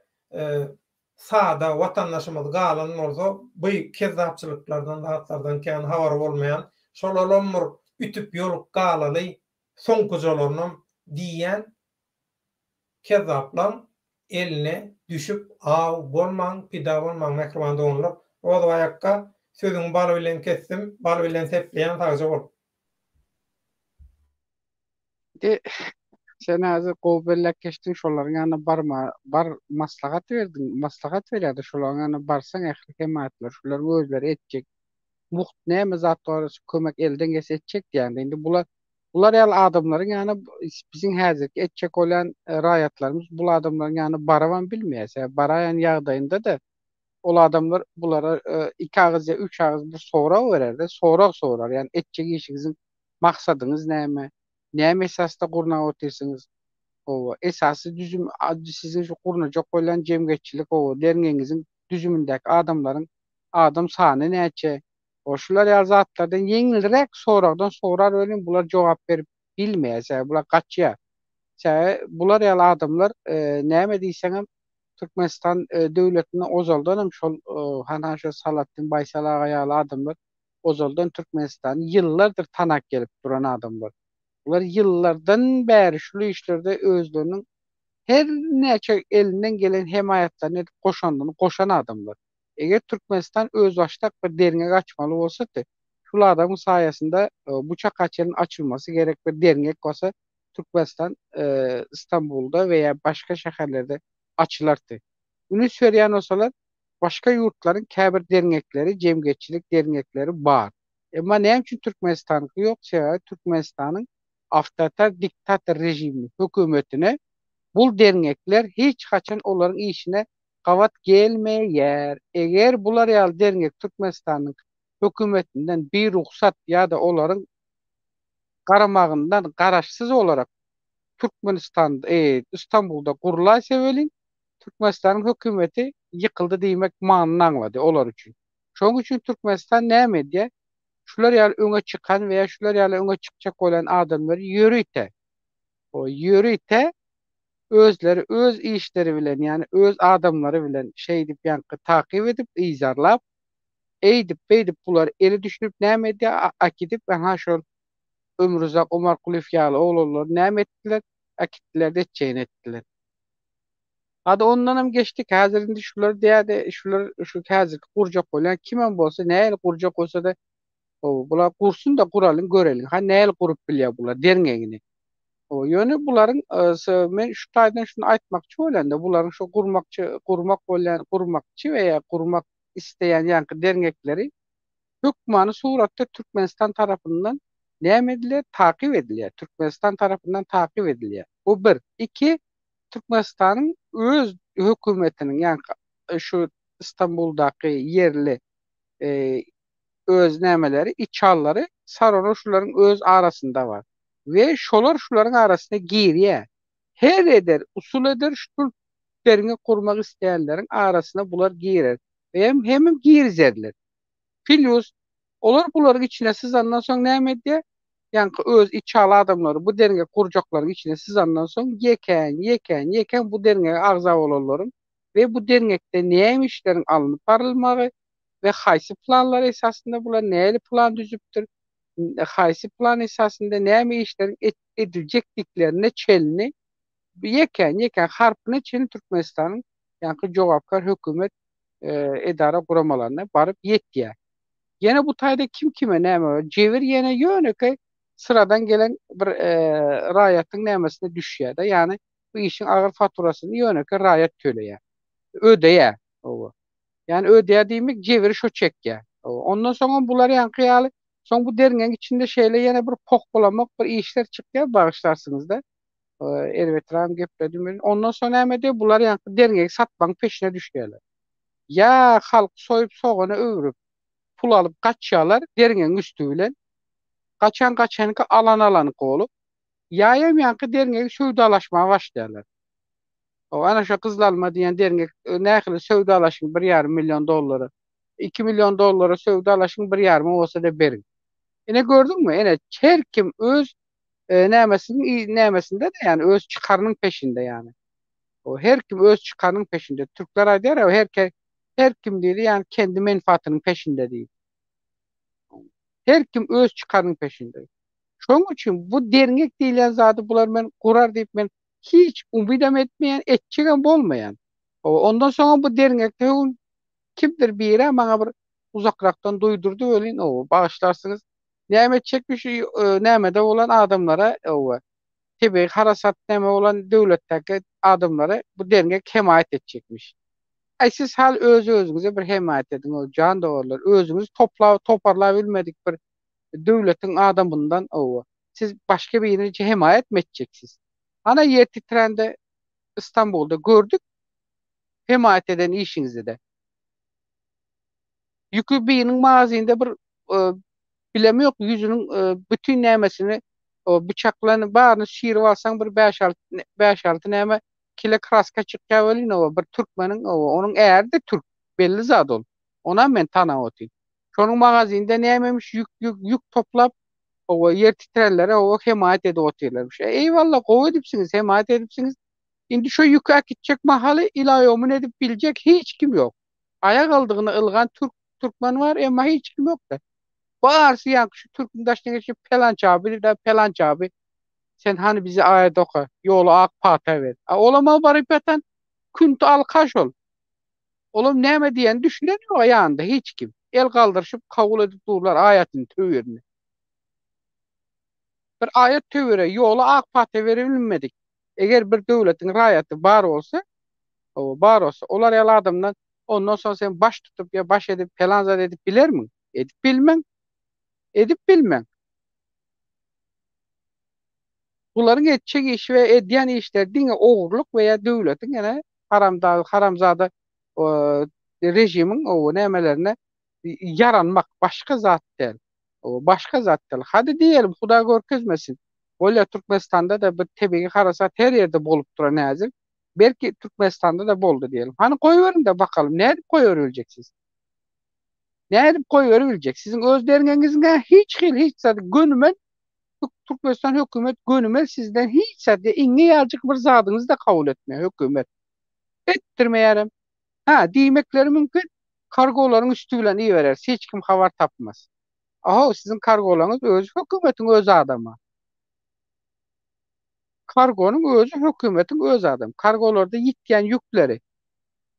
sada watandaşymyz galan bolsa, bu kezzapçylyklardan, zatlardan kän habar bolmaýan, şolalomur ütüp ýolup galaly, soňkujalarynam diýen kezzaplar eline düşüp aw bolmaň, pida bolmaň mehriban doganlar, oz aýakka sözüň baly bilen kesdim, baly bilen sepleýän taýja bol. De sen hazır gowbellek geçtin şolaryň ýanyna barma, bar maslahat berdin, maslahat berýärdi şolaryň ýanyna barsaň ähli kemätler, şular özleri etjek. Muht näme zat barysy kömek elden gelse etjek diýende. Indi bular ýaly adamlaryň ýanyna biziň häzirki etjek bolan raýatlarymyz bu adamlaryň ýanyna barawan bilmeýär. Baraýan ýagdaýynda da ol adamlar bulara 2 agyz ýa 3 agyz bir sorak bererdi. Sorar. Yani etjek işiňiziň maksadyňyz näme? Näme esasda gurna otursyňyz? O esasy düzüm siziň şu gurnajak bolan jemgyýetçilik o dernegiňiziň düzümindäki adamlaryň adam sany näçe? O şular ýa zatlardan ýeňilrek sorakdan sorar ölen bular jogap berip bilmeýär. Bular gaçýar. Bular ýaly adamlar näme diýseňem Türkmenistan döwletine ozaldanam şol hana şu Salattin Baysal aga ýaly adamlar ozaldan Türkmenistany ýyllardyr tanak gelip duran adamlar. Bular ýyllardan bäri şu işlerde özleriniň her näçe elinden gelen hemayatlaryny edip goşan adamlar. Eger Türkmenistan öz başdak bir dernek açmaly bolsady, şul adamyň saýasynda bu çakaçyň açylmasy gerek bir dernek bolsa Türkmenistan İstanbul'da veya başka şäherlerde açylardy. Bunu söýleýän olsalar, başka ýurtlaryň käbir dernekleri, jemgyýetçilik dernekleri bar. Emma näme üçin Türkmenistanyňky ýok? Türkmenistanyň awtoritar diktator rejimi hökümetine bul dernekler hiç haçan olaryň işine gawat gelmeýär. Eger bular ýaly dernek Türkmenistanyň hökümetinden bir ruhsat ýa-da olaryň garamagyndan garaşsyz olarak Türkmenistan İstanbul'da gurulaýsa welin Türkmenistanyň hökümeti ýykyldy diýmek manyny aňlady olar üçin. Şoň üçin Türkmenistan näme diýär? Şular ýaly öňe çykan weýa şular ýaly öňe çykjak bolan adamlary ýörüýte. O ýörüýte özleri öz işleri bilen ýani öz adamlary bilen şeýdip ýanky takyp edip izarlap eýdip bular eli düşürüp näme diýär akidip ha şol Ömrüzak Omar Kulif ýaly oglary näme etdiler? Akitdiler de etjeýini etdiler. Hadi ondanam geçtik. Häzir indi şular diýäde şular şu häzirki gurjak bolan kimem bolsa näle gurjak bolsa da bular gursun da guralyn görelin. Ha näle gurup bilýär bular dernegini. O ýöne bularyň men şu taýdan şunu aýtmakçy bolanda bularyň şu gurmakçy veya gurmak isteýän ýanky dernekleri hökmany suratda Türkmenistan tarapyndan näme edilýär? Takyp edilýär. Türkmenistan tarapyndan takyp edilýär. Bu bir. 2. Türkmenistanyň öz hökümetiniň ýanky şu İstanbuldaky yerli öz nämeleri, içallary sarana şularyň öz arasynda bar. Ve şularyň arasynda girýär. Her eder, usul eder şu dernek kurmak isteýänleriň arasyna bular girer. Hem girizerler. Plus olar bularyň içine sızandan soň näme edýär? Ýanky öz içali adamlary bu dernek kurjaklaryň içine sızandan soň yeken bu dernege agza bolarlar ve bu dernekde näme işleriň alınıp barylmagy ve haýsy planlar esasında bular näli plan düzüpdir? Haýsy plan esasında näme işleriň ediljekdiklerine çelini yeken harpyny çelin Türkmenistanyň ýanky jogapkar hökümet edara kuramalarına barıp yetdiýär. Yine bu tayda kim kime näme cevir yine yöneke sıradan gelen bir raýatyň nämesine düşýär da, yani bu işin agyr faturasyny yöneke raýat töleýär, ödeýär. Owa. Yani ödeýär diýmek jebiri şo çekýär. Ondan soňra bular ýanky ýaly soň bu dernegiň içinde şeýle ýene bir pokbulamak bir işler çykýar, bagyşlarsyňyz da. Elbetram gepledim. Ondan soň näme diýip bular ýanky dernegi satmaň peşine düşýärler. Ya halk soýup sogana öwrüp pul alıp kaçýarlar dernegiň üstü bilen. Kaçan alan bolup ýaýam ýanky dernegi söwdalaşmaga başlaýarlar. O ana şu kızlalma diýen dernek nähili söwdalaşyň 1,5 milyon dollary, 2 milyon dollara söwdalaşyň 1,5 bolsa da berin. Ene gördüňmi? Ene her kim öz nämesinde de, yani öz çıkarynyň peşinde yani. O her kim öz çıkarynyň peşinde. Türkler aýdýar ya, her kim diýdi, yani kendi menfaatynyň peşinde diýip. Her kim öz çıkarynyň peşinde. Şoň üçin bu dernek diýilen zady bular men gurar diýip men hiç umydam etmeýän, etjegem bolmaýan. Ondan soňra bu dernekde kimdir biri maňa bir uzakrakdan duýdurdy welin, bagyşlarsyňyz. Näme çekmiş, nämede bolan adamlara, tebe harasat näme bolan döwletdäki adamlara bu dernek hemayet etjekmiş. Siz hal özüňize bir hemayet edin, o jan dogurlar, özüňiz toparla bilmedik bir döwletiň adamyndan, siz başga birini hemayet mi etjeksiz? Ana ýer titrende İstanbul'da gördük, hemayet eden işinizi de. Ýükü biriniň magazynda bir bilemiyok yüzünün bütün nämesini o bıçaklaryny baryny şiýrip alsaň bir 5-6 näme kile kraska çykýar welin, bir türkmeniň, onuň äärde türk belli zat ol. Ona men tanawatyn. Şonuň magazynda nämemiş yük toplap ýer titrellere hemayet edip oturýarlarmış. Eýwallah, gowy edipsiňiz, hemayet edipsiňiz. Indi şo ýükü akitjek mahaly ilaýomun edip biljek hiç kim ýok. Aýak aldygyny ılgan türkmen var, emma hiç kim ýok. Bağırsın yani şu Türk'ün daşına geçip pelanç abi, de pelanç abi. Sen hani bizi ayet oku, yolu ak pata ver. Olama barıp yatan küntü alkaş ol. Oğlum neme diyen düşünen yok ayağında hiç kim. El kaldırışıp kavul edip dururlar ayetin tüyürünü. Bir ayet tüyüre yolu ak pata verebilmedik. Eğer bir devletin rayeti bar olsa, olar el adamdan ondan sonra sen baş tutup ya baş edip pelanzat edip biler mi? Edip bilmen. Edip bilmen. Buların etçek iş ve edýän işler diňe ogurluk veya döwletiň ene haramzada rejimiň nämelerine yaranmak başka zat değil. Başka zat değil. Hadi diýelim Huda görkezmesin. Bolýa Türkmenistanda da bir tebigi harasat her ýerde bolup duran näzir. Belki Türkmenistanda da boldy diýelim. Hani goýberin de bakalım. Näde goýberiljeksiz? Näde goýberiljeksiz? Sizin öz dernegiňizde hiç zat gönümen Türkmenistan hökümet gönüme sizden hiç sadece inge ýalçyk bir zadyňyzy da kabul etmeýär hökümet. Etdirmeýärem. Diýmekleri mümkin. Kargolaryň üstü bilen iýerer. Hiç kim habar tapmaz. Sizin kargolaryňyz öz hökümetiň öz adamy. Kargonyň özü hökümetiň öz adamy. Kargolarda ýitýän ýükleri.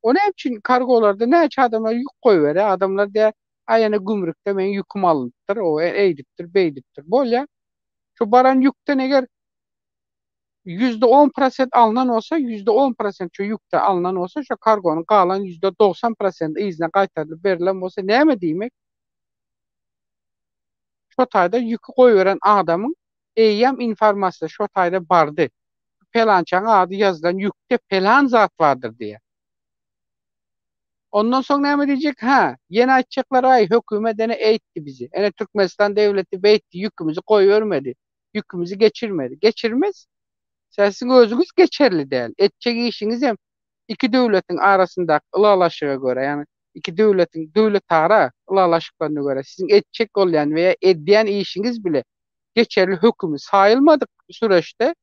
Onuň üçin kargolarda näçe adamlar ýük goýberýär. Adamlar diýär, aýana gümrükde men ýüküm alındyr, eýdipdir, beýdipdir. Bolýa. Şu baran yükten eğer %10% alınan olsa, %10% şu yükte alınan olsa, şu kargonun kalan %90% izne qaytarılıp berilen olsa näme diýmek? Şu taýda yükü goýberen adamın eýýäm informasiýa şu taýda bardy. Pelançaň ady ýazylan yükde pelan zat vardır diye. Ondan soň näme diýjek? Ýene aýtjaklar, hökümet ene eýtdi bizi. Ene Türkmenistan devleti beýtdi, yükümüzi goýbermedi. Yükümüzü geçirmedi. Geçirmez. Sizin özünüz geçerli değil. Etçek işiniz hem iki devletin arasında ılalaşığa göre, yani iki devlet ara ılalaşıklarına göre sizin etçek olan veya eddiyen işiniz bile geçerli hükmü sayılmadık süreçte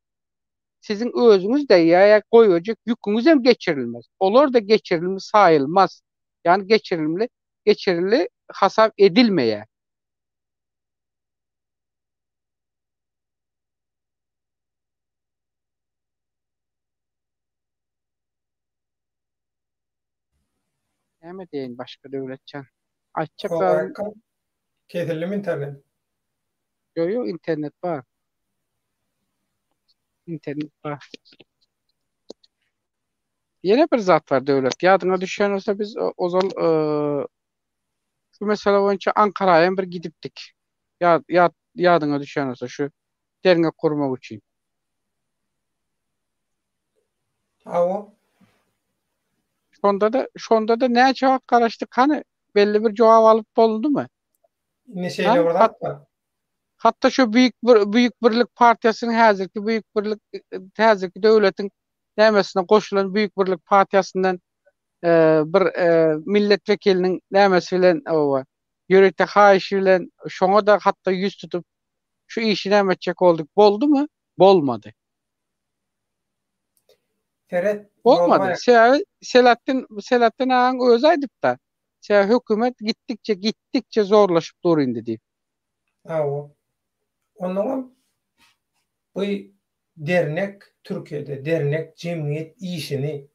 sizin özünüz de ya koyacak yükünüz hem geçirilmez. Olur da geçirilme sayılmaz. Yani geçerli hasap edilmeye. Näme diýin başga döwletçe? Açjak O zadyň yakın kesildim internet. ýok internet bar. İnternet bar. Yine bir zat var döwlet. Ýadyňa düşen bolsa biz ozal şu mesele boýunça Ankara'ya bir gidipdik. Ýadyňa düşen bolsa şu derňek kurmak üçin. Awo Şonda da näçe wagt garaşdyk hany belli bir jogap alyp boldumy? ne Ha? şeyle var da Hatta şu büyük birlik partiýasynyň häzirki büyük birlik häzirki döwletiň nämesine goşulan büyük birlik partiýasyndan bir milletvekiliniň nämesi bilen owa ýörekde haýyşy bilen şoňa da hatta ýüz tutup şu işi näme etjek boldyk. Boldumy? Bolmady. teret Bolmady. Sebäbi Selahattin agaň özü aýdyp da. Hökümet gittikçe zorlaşyp dur indi diýip. Awo. Onun bu dernek Türkiye'de dernek cemiyet işini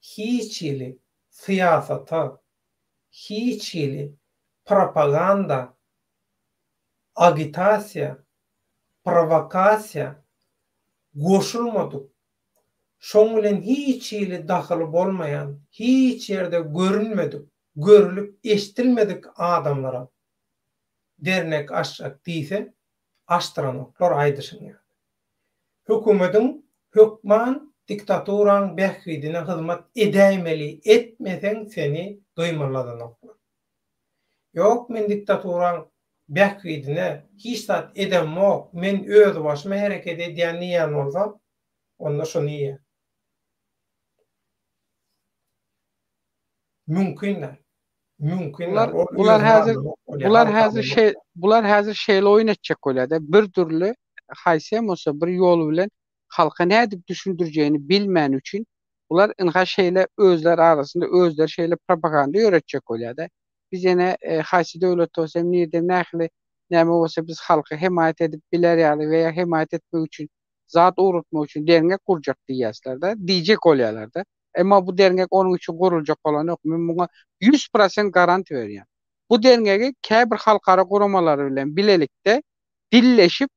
hiç ili siyasata, hiç ili propaganda, agitasiya, provokasiya goşulmadyk. Şoň bilen hiç ili dahaly bolmayan, hiç yerde görünmedik, görülüp eşitilmedik adamlara dernek açjak diýse açdyranoklar aýdyşyn ýa. Hökümetiň hökman diktatoraň bähridine hyzmat edäýmeli, etmeseň seni doýmalanoklar. Ýok men diktatoraň bähridine hiç zat edemok, men öz başyma hereket edýän ýan bolsam, onda şonu ýa. Mümkinler. Bular häzir şeýle oýun etjek bolýar-da. Bir türlü haýsem bolsa bir ýol bilen halka nädip düşündirjeğini bilmän üçin bular ynha şeýle özler arasynda özler şeýle propaganda ýöretjek bolýar-da. Biz ene haýsy döwlet bolsam nähili näme bolsa biz halka himayet edip biler ýaly veya himayet etmek üçin zat uğratmak üçin dernek kurjak diýýärler-de, diýjek bolýarlar-da. Emma bu dernek onun üçin guruljak bolan ýok. Men buňa 100% garanti berýän. Bu dernegi käbir halkara guramalary bilen bilelikde dilleşip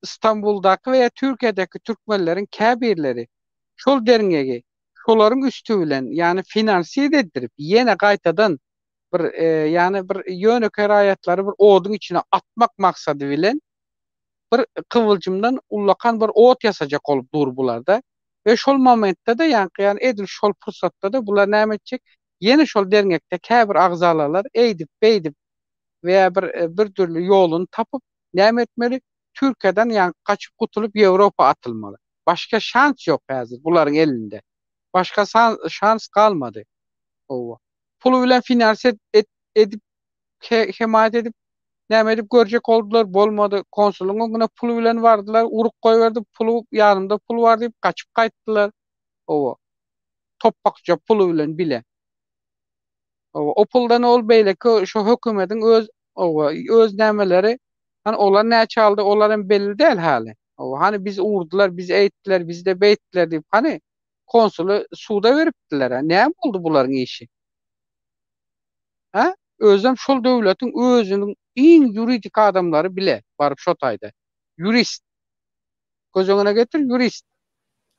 İstanbul'daki veya Türkiye'deki Türkmenlerin käbirleri şol dernegi şolaryň üstü bilen yani finansiýe edip ýene gaýtadan bir yani bir ýönöker aýatlary bir oduň içine atmak maksady bilen bir kıvılcımdan ullakan bir ot ýasajak olup dur bularda. Ve şol momentde de ýanky edil şol pursatda da bular näme etjek? Ýene şol dernekde käbir agzalalar eýdip beýdip veya bir türlü ýolun tapıp näme etmeli? Türkiýeden ýanky kaçıp gutulup Ýewropa atylmaly. Başka şans ýok häzir bularyň elinde. Başka şans kalmady. Owa. Pul bilen finansiýe edip himayet edip näme edip görjek oldular, bolmady. Konsullugyň gına pul bilen bardylar, uruk goýberdi, pulu ýanymda pul bar diýip kaçyp gaýtdylar. Owa. Topakça pulu bilen bile. Owa. O puldan ol beýleki şu hökümetiň öz nämeleri hani olar näçe aldy, olaryň belli däl hali. Owa. Hani biz uğurdular, biz eýtdiler, biz de beýtdiler diýip hani konsulu suda beripdiler. Näme boldy bularyň işi? Ha? Özüm şol döwletiň özüniň iň ýuridik adamlary bile baryp şo taýda. Jurist. Gözüňe getir jurist.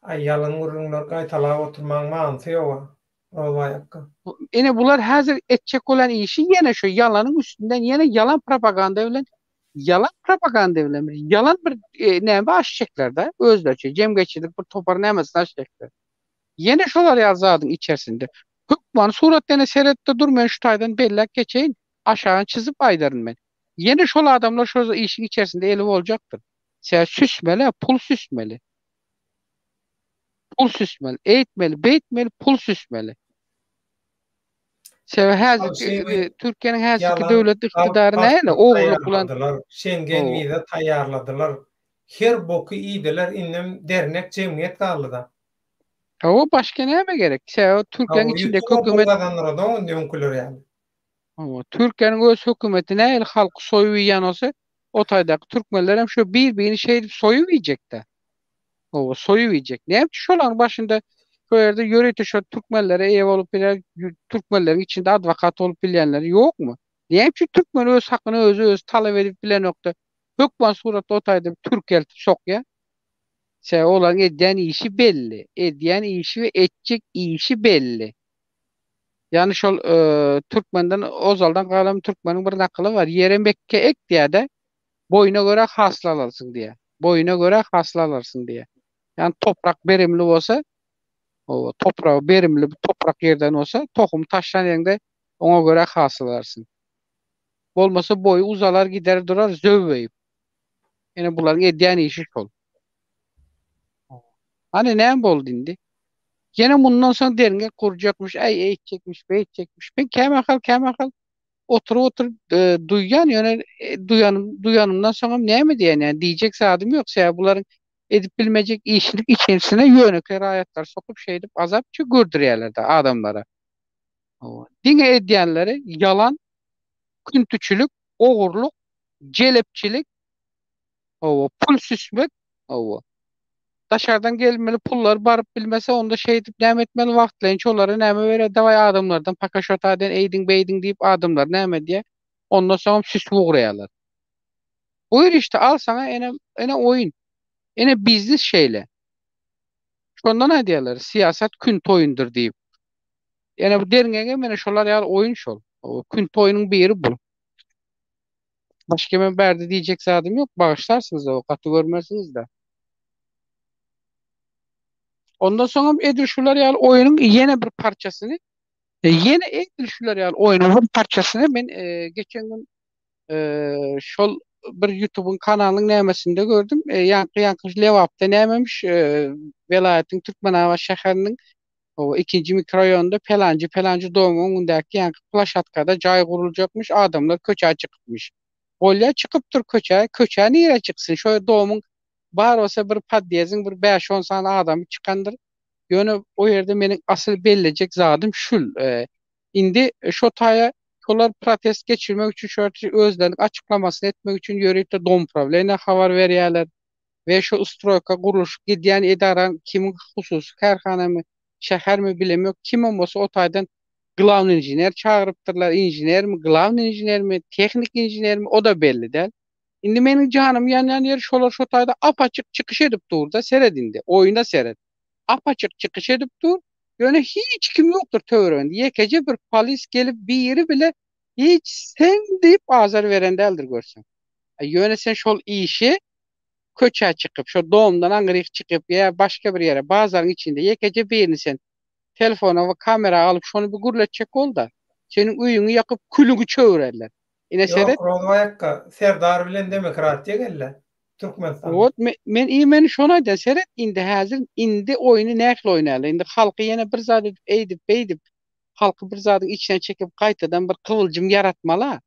Ay yalan urunlar gaýtalap oturmaň maňsy ýok. Owa ýakka. Ene bular häzir etjek bolan işi ýene şo ýalanyň üstünden ýene ýalan propaganda bilen ýalan bir näme açjekler da özlerçe jemgeçilik bir topar nämesini açjekler. Ýene şolar ýazadyň içerisinde. Hükman suratlarına seretde durmayan şu taydan bellek geçeyin aşağı çizip aydarın men. Yine şol adamlar şu işin içerisinde eli olacaktır. Sen süsmeli, pul süsmeli. Pul süsmeli, eğitmeli, beyitmeli, pul süsmeli. Sen Türkiye'nin her devlet iktidarı neyle? Oğurluk bulan. Schengen vize tayarladılar. Her boku iyiydiler. İnnem dernek cemiyet kaldı. O başka neye gerek? Türkiye'nin içindeki hükümet Türkiye'nin öz hükümetine el halkı soyuyan olsa o taydaki Türkmenler hem şu birbirini soyuyacak da. O soyuyacak. Ne yapmış olan başında Şu yerde yörüte şu Türkmenlere ev olup bilen, Türkmenlerin içinde advokat olup bilenleri yok mu? Diýip ki Türkmen öz hakyny özü talep edip bilen nokta. Hökmen suratda otaydı Türk elti sok ya. Se olan edýän işi belli. Edýän işi we etjek işi belli. Yani şol Türkmenden Ozaldan galam Türkmenin bir nakyly var. Yere Mekke ek diýär boyuna göre haslalarsın diye. Boyuna göre haslalarsın diye. Yani toprak verimli bolsa, o toprağı verimli bir toprak yerden olsa tohum taşlan yerinde ona göre haslalarsın. Olmasa boyu uzalar gider durar zövveyip. Yani bunların edýän işi şol. Hani näme boldy indi? Gene bundan sonra derine kuracakmış, ay çekmiş, bey çekmiş. Ben kemakal oturup duyan yani duyanımdan sonra ne mi diyen yani diyecek sadım yoksa ya bunların edip bilmeyecek işlik içerisine yönekler ayetler sokup şey edip azapçı gördürüyorlar da adamlara. Dine ediyenleri yalan, küntüçülük, oğurluk, celepçilik, pul süsmek, dışarıdan gelmeli pullar barıp bilmese onda şey edip nem etmeli vaktlayın çoğları neme vere davay adamlardan pakaşotaden eydin beydin deyip adamlar neme diye ondan sonra süs vuğrayalar. Buyur işte al sana ene oyun. Ene biznes şeyle. Şondan ne diyorlar? Siyaset kün oyundur deyip. Yani bu derine mene şolar ya oyun şol. O kün oyunun bir yeri bu. Başka ben berdi diyecek zadım yok. Bağışlarsınız da o katı görmezsiniz de. Ondan sonra Edir şular ya oyunun yeni bir parçasını yeni Edir şular ya oyunun bir parçasını ben geçen gün şol bir YouTube'un kanalının nämesinde gördüm. Yankı Levap'ta nämemiş velayetin Türkmenava şäheriniň o ikinci mikrorayonunda Pelancı doğumu öňündäki yankı plaşatkada jay guruljakmış, adamlar köçä çykypmış. Bolýa çykypdyr köçä, köçä näme çyksyn? Şo doğumyň bar bolsa bir paddiýeziň bir 5-10 sany adamy çykandyr. Ýöne o ýerde meniň asyl belläjek zadym şul. Indi şo taýa şolar protest geçirmek üçin şöyle özlerini açıklamasını etmek için yörükte dom problemine haber veriyorlar. Ve şu ustroyka kuruluş gidýän edaran kimin husus karhana mı şäher mi bilemiyor. Kim olmasa o taydan glavny injiner çağırıpdyrlar. İnjiner mi, glavny injiner mi, teknik injiner mi o da belli değil. Indi meniň janym ýan yer şolar şo taýda apaçyk çykyş edip durda seredinde. Oyunda seret. Apaçyk çykyş edip dur. Ýöne hiç kim ýokdur töwerende. Ýekece bir polis gelip bir ýeri bile hiç sen deyip azar veren däldir görsen. Ýöne sen şol işi köçä çykyp, şo domdan aňyryk çykyp ýa başga bir ýere bazaryň içinde ýekece birini sen telefona we kamera alyp şonu bir gurletjek bol da seniň öýüňi ýakyp külüňi çöwürerler. Ine seret. Yok, Rolvayakka Serdar bilen demokratiýa gelle. Türkmenistan. Men iýmeni şonu aýdym. Seret indi häzir indi oýuny näkli oýnarlar. Indi halky ýene bir zat edip beýdip halky bir zadyň içine çekip gaýtadan bir kıwıljym yaratmaly.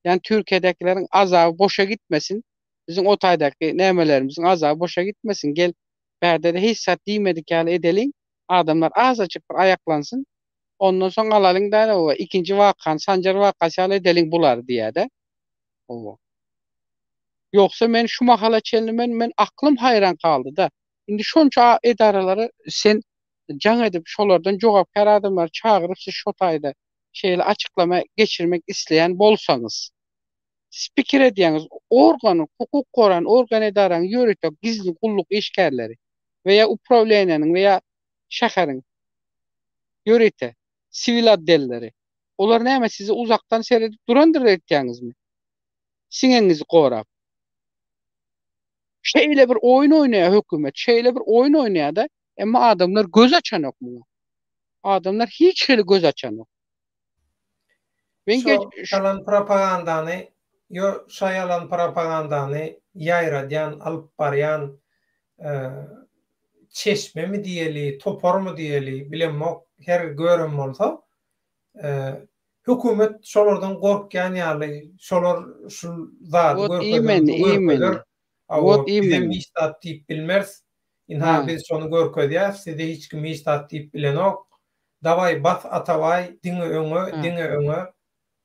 Yani Türkiýedekilerin azaby boşa gitmesin. Bizim o taýdaky nämelerimiziň azaby boşa gitmesin. Gel berde de hissat diýmedik ýaly edeliň. Adamlar azaçyk bir aýaklansyn. Ondan soň alalyň da o ikinji wakan Sanjar wakasy ýaly edeliň bular diýär-de. Yoksa men şu mahala çelnimen men aklım hayran kaldı da. Indi şonça edaralary sen jaň edip şolardan jogap her adamlar çağırıp siz şo taýda şeýle açıklama geçirmek isleyen bolsaňyz. Spiker edýäňiz organy, hukuk goran organ edaran ýöretek gizli gulluk işgärleri veya upravleniýanyň veya şäheriň ýörete sivil addelleri. Olar näme sizi uzaktan seyredip durandyr etýäňizmi? Siňeňizi gorap şeyle bir oyun oynaya hükümet, şeyle bir oyun oynaya da ama adamlar göz açan yok mu? Adamlar hiç hili göz açan yok. Şu yalan propagandany, şu yalan propagandany ýaýradýan, alyp barýan çeşme mi diýeli, topor mu diýeli, bilemok, her görüm bolsa, hükümet şolardan gorkýan ýaly, şolar şu zat görkezler. Awak bizim istat diýip bilmez. Inha biz şonu görkezýär, sizde hiç kim istat diýip bilenok. Daway bas ataway, diňe öňe.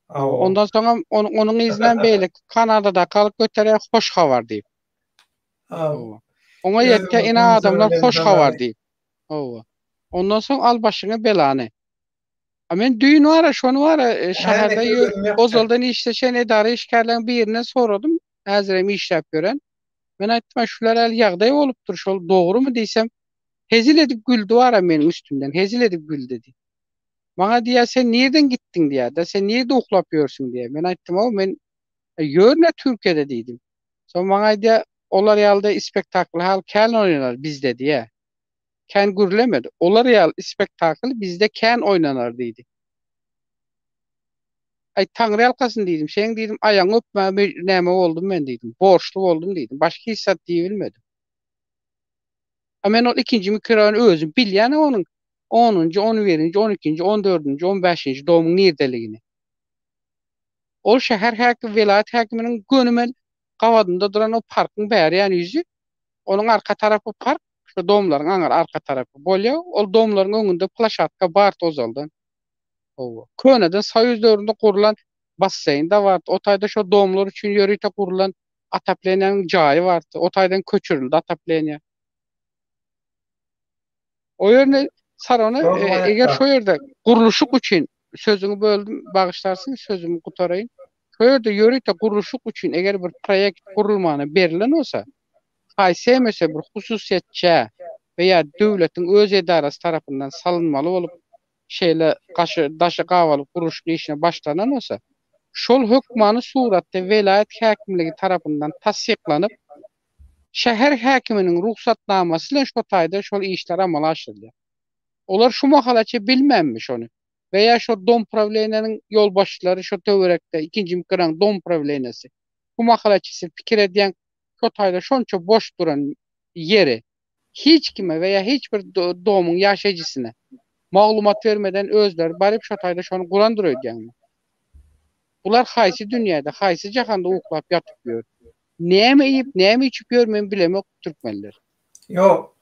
Ondan sonra onun izlen beýle Kanada'da kalıp götere hoş habar diýip. Ona ýetke ina adamlar hoş habar diýip. Ondan soň al başyňa belany. A men düýün wara, şonu wara, Her ne şäherde görüm yapacak. Bozaldan işleşen edara işgärleriň birine soradym. Häzir hem iş ýapýaran. Men aýtdym, şular el ýagdaý bolupdyr, şol dogrumy diýsem, hezil edip güldü wara meniň üstümden, hezil edip güldü dedi. Maňa diýär, sen nerden gittin diýär, da sen nerede uklap ýörsiň diýär. Men aýtdym, o men ýörne Türkiýede diýdim. Soň maňa diýär, olar ýalda spektakl hal kän oýnanar bizde diýär. Kän gürlemedi. Olar ýal spektakl bizde kän oýnanar diýdi. Ay Taňry ýalkasyn diýdim. Şeň diýdim, aýaň öpmä näme boldum men diýdim. Borçlu boldum diýdim. Başka hissat diýilmedi. A men ol ikinji mikrony özüm bilýän onuň 10-njy, 11-nji, 12-nji, 14-nji, 15-nji doğumyň nerdeligini. Ol şäher häkim, vilayet häkiminiň gönümel gawatynda duran o parkyň bäri ýany ýüzü. Onuň arka tarapy park, şu domlaryň aňar arka tarapy bolýar. Ol domlaryň öňünde plaşatka bar tozaldan. Owa. Köneden Soýuz döwründe kurulan basseyn da bar. O taýda şo domlar üçin ýörüýte kurulan atapleniýanyň jaýy bar. O taýdan köçürildi atapleniýa. O ýerne sarany eger şo ýerde guruluşyk üçin sözüňi böldüm, bagyşlarsyň, sözümi gutaraýyn. Şo ýerde ýörüýte guruluşyk üçin eger bir proýekt kurulmany berilen bolsa, haýsy emese bir hususiýetçe veya döwletiň öz edarasy tarapyndan salynmaly bolup şeýle daşy gawalyp guruluşyk işine başlanan bolsa, şol hökmany suratda vilayet häkimligi tarapyndan tasdiklanyp, şäher häkiminiň ruhsatnamasy bilen şo taýda şol işler amala aşyrylýar. Olar şu mahalaçı bilmänmiş onu. Veya şo dom pravleniýanyň ýolbaşçylary şo töwerekde ikinji mikran dom pravleniýasy. Bu mahalaçysy pikir edýän şo taýda şonça boş duran ýeri hiç kime veya hiç bir domyň ýaşaýjysyna maglumat vermeden özleri barıp şo taýda şonu gurandyr öýdýänler. Bular haýsy dünýäde, haýsy jahanda uklap ýatyp ýör. Näme ýyp, näme içip ýör men bilemok türkmenler. Yo,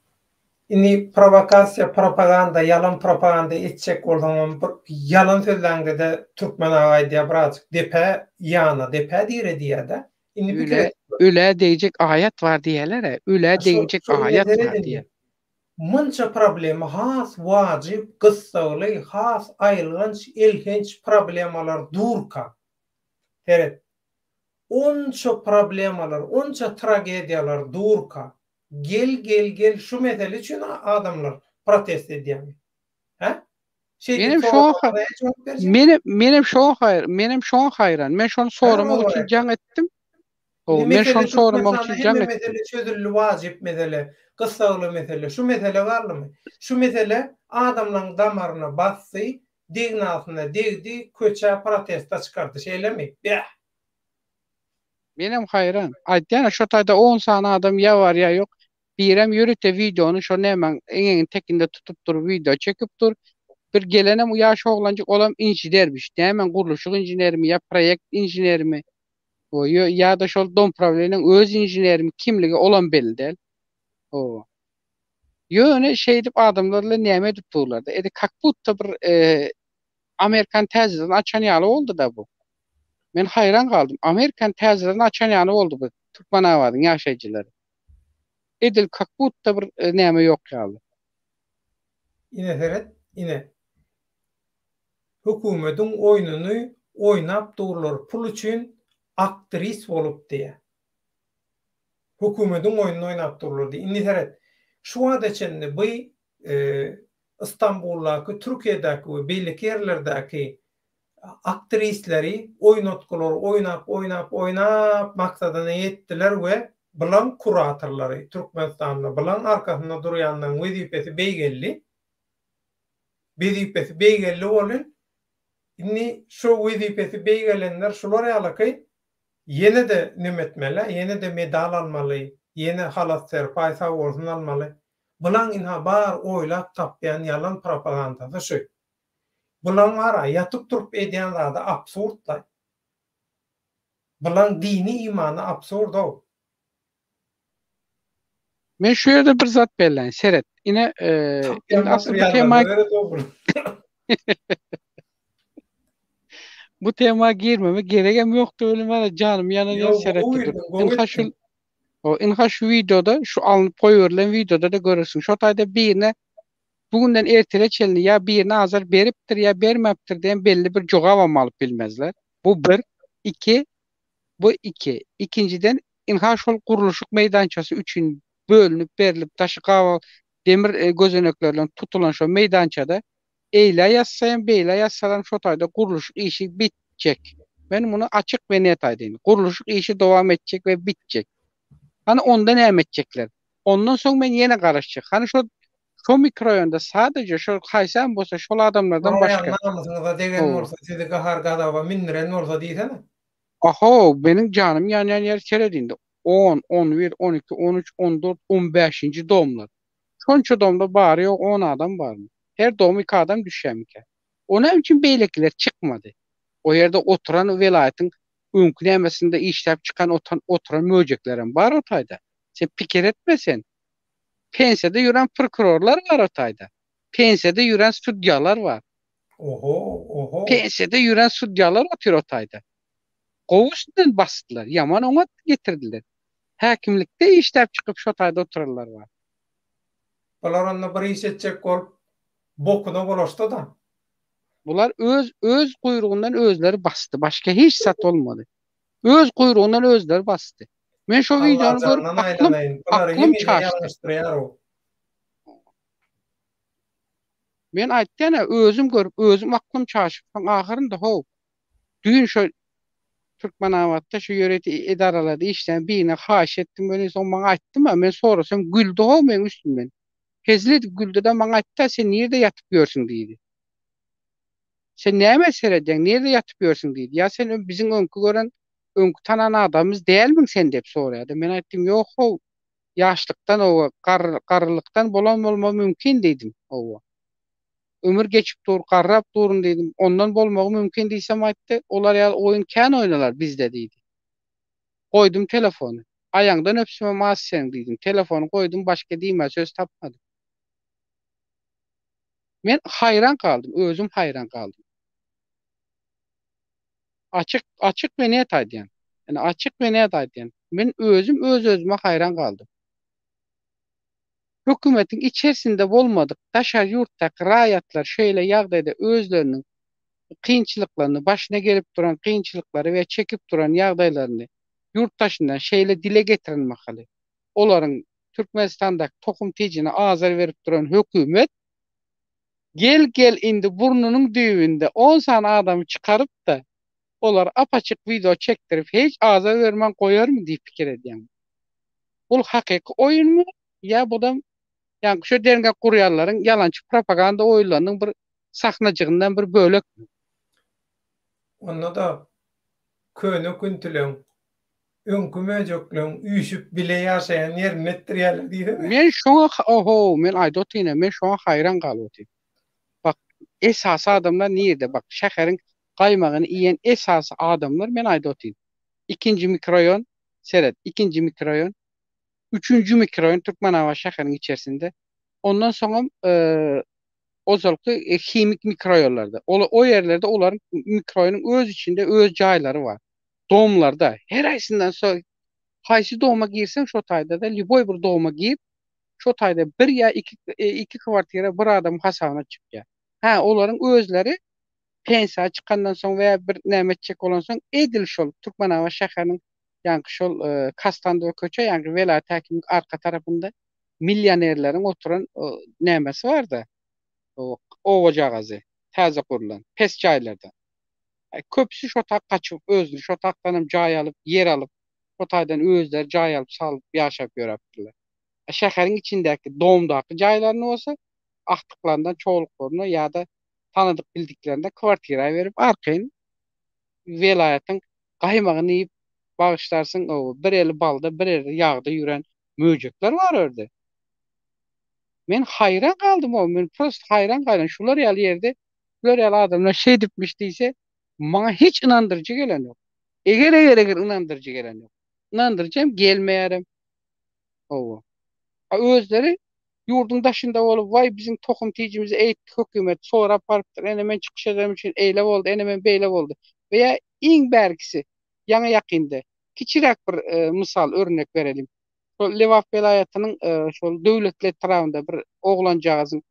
ini provokasiya, propaganda, yalan propaganda etjek bolsaňam bir yalan sözlerinde de türkmen agay diýip birazjyk depe ýana depe diýer-de. Ini Üle diýjek ayat var diýerler, üle diýjek ayat var diýer. Munça problemi has, wajyp, gyssaly, has, aýlgynç, ilginç problemalar durka. Evet. Onça problemalar, onça tragediýalar durka. Gel şu mesele üçin adamlar protest edýär. He? Menem şoň haýran. Men şonu soramak üçin jaň etdim. Men şonu soramak üçin jaň etdim. Mesele çözülýär, wajyp mesele, gyssaly mesele. Şu mesele barlymy? Şu mesele adamlaryň damaryna bassy, dignasyna degdi, köçä protesta çykardy. Şeýlemi? Menem haýran. Aýtýan şo taýda 10 sany adam ýa bar ýa ýok. Birem ýörüte videonu şo nämen eňeň tekinde tutup dur, video çekip dur. Bir gelenem ýaş oglanjyk olam injinermiş. Nämen guruluşyk injinermi ýa proýekt injinermi? O ýa da şol dom problemiň öz injinermi kimligi olam belli däl. O. Ýöne şeý dip adamlarla näme edip durlardy. Edi kakbutta bir Amerikan täzeden açan ýaly boldy da bu. Men haýran galdım. Amerikan täzeden açan ýaly boldy bu. Türkmen awadyň ýaşaýjylary. Edil kakbutta bir näme ýok ýaly. Ine hökümetiň oýnuny oýnap durlar pul üçin aktris bolup diýe. Hökümetiň oýnuny oýnap durlar diýe. Ine şu wada içinde bu İstanbul'daki, Türkiye'deki ve belli yerlerdeki aktrisleri oynatkular oynap maksadına yettiler ve bulan kuratorları Türkmenistan'da bulan arkasında duruyanların vazifesi beýgelli bolun. Inni şu vazifesi beýgelenler şular ýalaky yine de nimetmeli, yine de medal almaly, yine halat serpaysa olsun almalı. Bulan inha bar oylap tapyan yalan propaganda şu. Bulan var yatıp turup edýän zada absurd da. Bulan dini imanı absurd o. Men şu ýerde bir zat belläň, seret. Ine asl bu tema bu tema girmeme geregem ýokdy ölen bana canım ýanyň seretdir. Inha şu videoda, şu alınıp koyuyorlar videoda da görürsün. Şu taýda birine Bugünden ertele çelini ya bir nazar beripdir ya bermeptir diyen belli bir cogab alıp bilmezler. Bu bir. İki, bu iki. İkinciden imha şol guruluşuk meydançası üçün bölünüp berilip taşı kaval demir gözeneklerle tutulan şu meydançada eyle yazsayan beyle yazsalan şu tayda guruluşuk işi bitecek. Ben bunu açık ve net aydın. Guruluşuk işi devam edecek ve bitecek. Hani ondan ne edecekler? Ondan sonra ben yine karışacak. Hani şu mikrorayonda sadece şu Haysan bolsa şol adamlardan Royal başka. namusyňyza degen O. bolsa, sizi gahar gadaba mindiren bolsa diýsene. Aho benim canım yan yer seredinde 10, 11, 12, 13, 14, 15. doğumlar. Şonça doğumda bari yok 10 adam var mı? Her doğum 2 adam düşemike. Ona için beylekiler çıkmadı. O yerde oturan velayetin önkülemesinde işlep çıkan oturan möceklerin var otayda. Sen pikir etmesen. Pensiyede yürüyen prokurorlar var otayda. Pensiyede yürüyen sudyalar var. Oho, oho. Pensiyede yürüyen sudyalar otur otayda. Kovuşundan bastılar. Yaman ona getirdiler. Hakimlikte işlep çıkıp şu otayda otururlar var. Bular onda bir iş etjek bolup bokuna bolaşdy da. Bular öz kuyruğundan özleri bastı. Başka hiç sat olmadı. Öz kuyruğundan özleri bastı. Ben şu Allah videonu görüp canından aýlanaýyn. Bular aklım hemine çaştı. ýalňyşdyrýar o. Ben aýtdyna özüm görüp özüm aklım çaşıp ahyrynda ho. Düýün şu Türkmenawatda şu ýöreti edaralady işleň birine haş etdim. Ben son maňa aýtdym, men sorasam güldü ho men üstümden. Hezledi güldü de maňa aýtdy, sen nerede yatyp görsün diýdi. Sen näme seredin? Nerede yatyp görsün diýdi. Ya sen bizim öňkü gören, öňkü tanan adamymyz dälmiň sen dep soraýdy. Men aýtdym, ýok ho, ýaşlykdan o garrylykdan bolan bolma mümkin diýdim. O. Ömür geçip dur, garrap durun diýdim. Ondan bolmagy mümkin diýsem aýtdy, olar ýa oýun kän oýnalar bizde diýdi. Koydum telefonu. Ayağından öpsüme mas sen dedim. Telefonu koydum başka diýmä söz tapmadım. Men hayran kaldım. Özüm hayran kaldım. Açık ve net aýdýan. Yani açık ve net aýdýan. Men özüm özüme hayran kaldım. Hökümetin içerisinde bolmadık taşar yurtdaky raýatlar şeýle ýagdaýda özleriniň kynçylyklaryny, başyna gelip duran kynçylyklary we çekip duran ýagdaýlaryny yurttaşyndan şeýle dile getirilmekli. Olaryň Türkmenistan'da tokum tejine azar verip duran hökümet gel indi burnunun düýbünde 10 sana adamı çıkarıp da olar apaçık video çektirip hiç azar vermen koyar mı diye fikir edýän. Bu hakyky oyun mu? Ya bu da yani şu denge kurýarlaryň yalançy propaganda oýunlarynyň bir sahnajygyndan bir bölek. Onda da köne күнтүлеň, öňkü möjekleň üýşüp bile ýaşaýan ýerini etdirýärler diýdi. Men şoňa oho men aýdatyna men şoňa hayran galypdym. Bak esas adamlar nirde? Bak şäheriň gaýmagyny iýen esas adamlar men aýdotyn. İkinci mikrorayon seret. İkinci mikrorayon. Üçüncü mikrorayon Türkmenawa şäheriň içerisinde. Ondan soňra ozalky himik mikrorayonlarda. O yerlerde olaryň mikrorayonyň öz içinde öz jaýlary bar. Domlarda her aýsyndan soň haýsy doma girsen şo taýda da liboy bir doma gir. Şo taýda bir ya iki kwartira bir adam hasabyna çykýar. Ha, olaryň özleri pensiya çıkandan soň veya bir näme etjek bolan soň edil şol Türkmenawa şäheriniň ýa-ni şol Kastandy we Köçe ýa-ni welayat häkiminiň arka tarapynda millionerleriň oturan nämesi bar da. O owajagazy täze kurulan pes jaýlarda. Köpüsi şo tak kaçyp özüni şo takdanam jaý alyp yer alyp şo taýdan özleri jaý alyp salyp ýaşap ýörapdylar. Şäheriň içindäki domdaky jaýlaryny bolsa akdyklaryndan çoğuluklarına ýa-da tanadyk bildiklerinde kwartira berip arkaýyn welaýatyň gaýmagyny ýyp bagyşlarsyň o bir eli balda bir eli ýagda ýüren möjekler bar örde. Men hayran kaldım o. Men prost hayran kaldım. Şular ýaly ýerde, şular ýaly adamlar şey dipmiş diýse, maňa hiç inandyrjy gelen ýok. Eger inandyrjy gelen ýok. İnandyrjam gelmeýärem. O. Özleri yurdun daşında bolup, vay bizim tokum tijimizi eýtdi hökümet, sonra parpdyr, ene men çykyş edem üçin eýle boldy, ene men beýle boldy. Veya iň berkisi, ýa-ni ýakynda, kiçirek bir mysal örnek berelim. Şol Lewap welaýatynyň şol döwletli etrafynda bir oglanjagazyň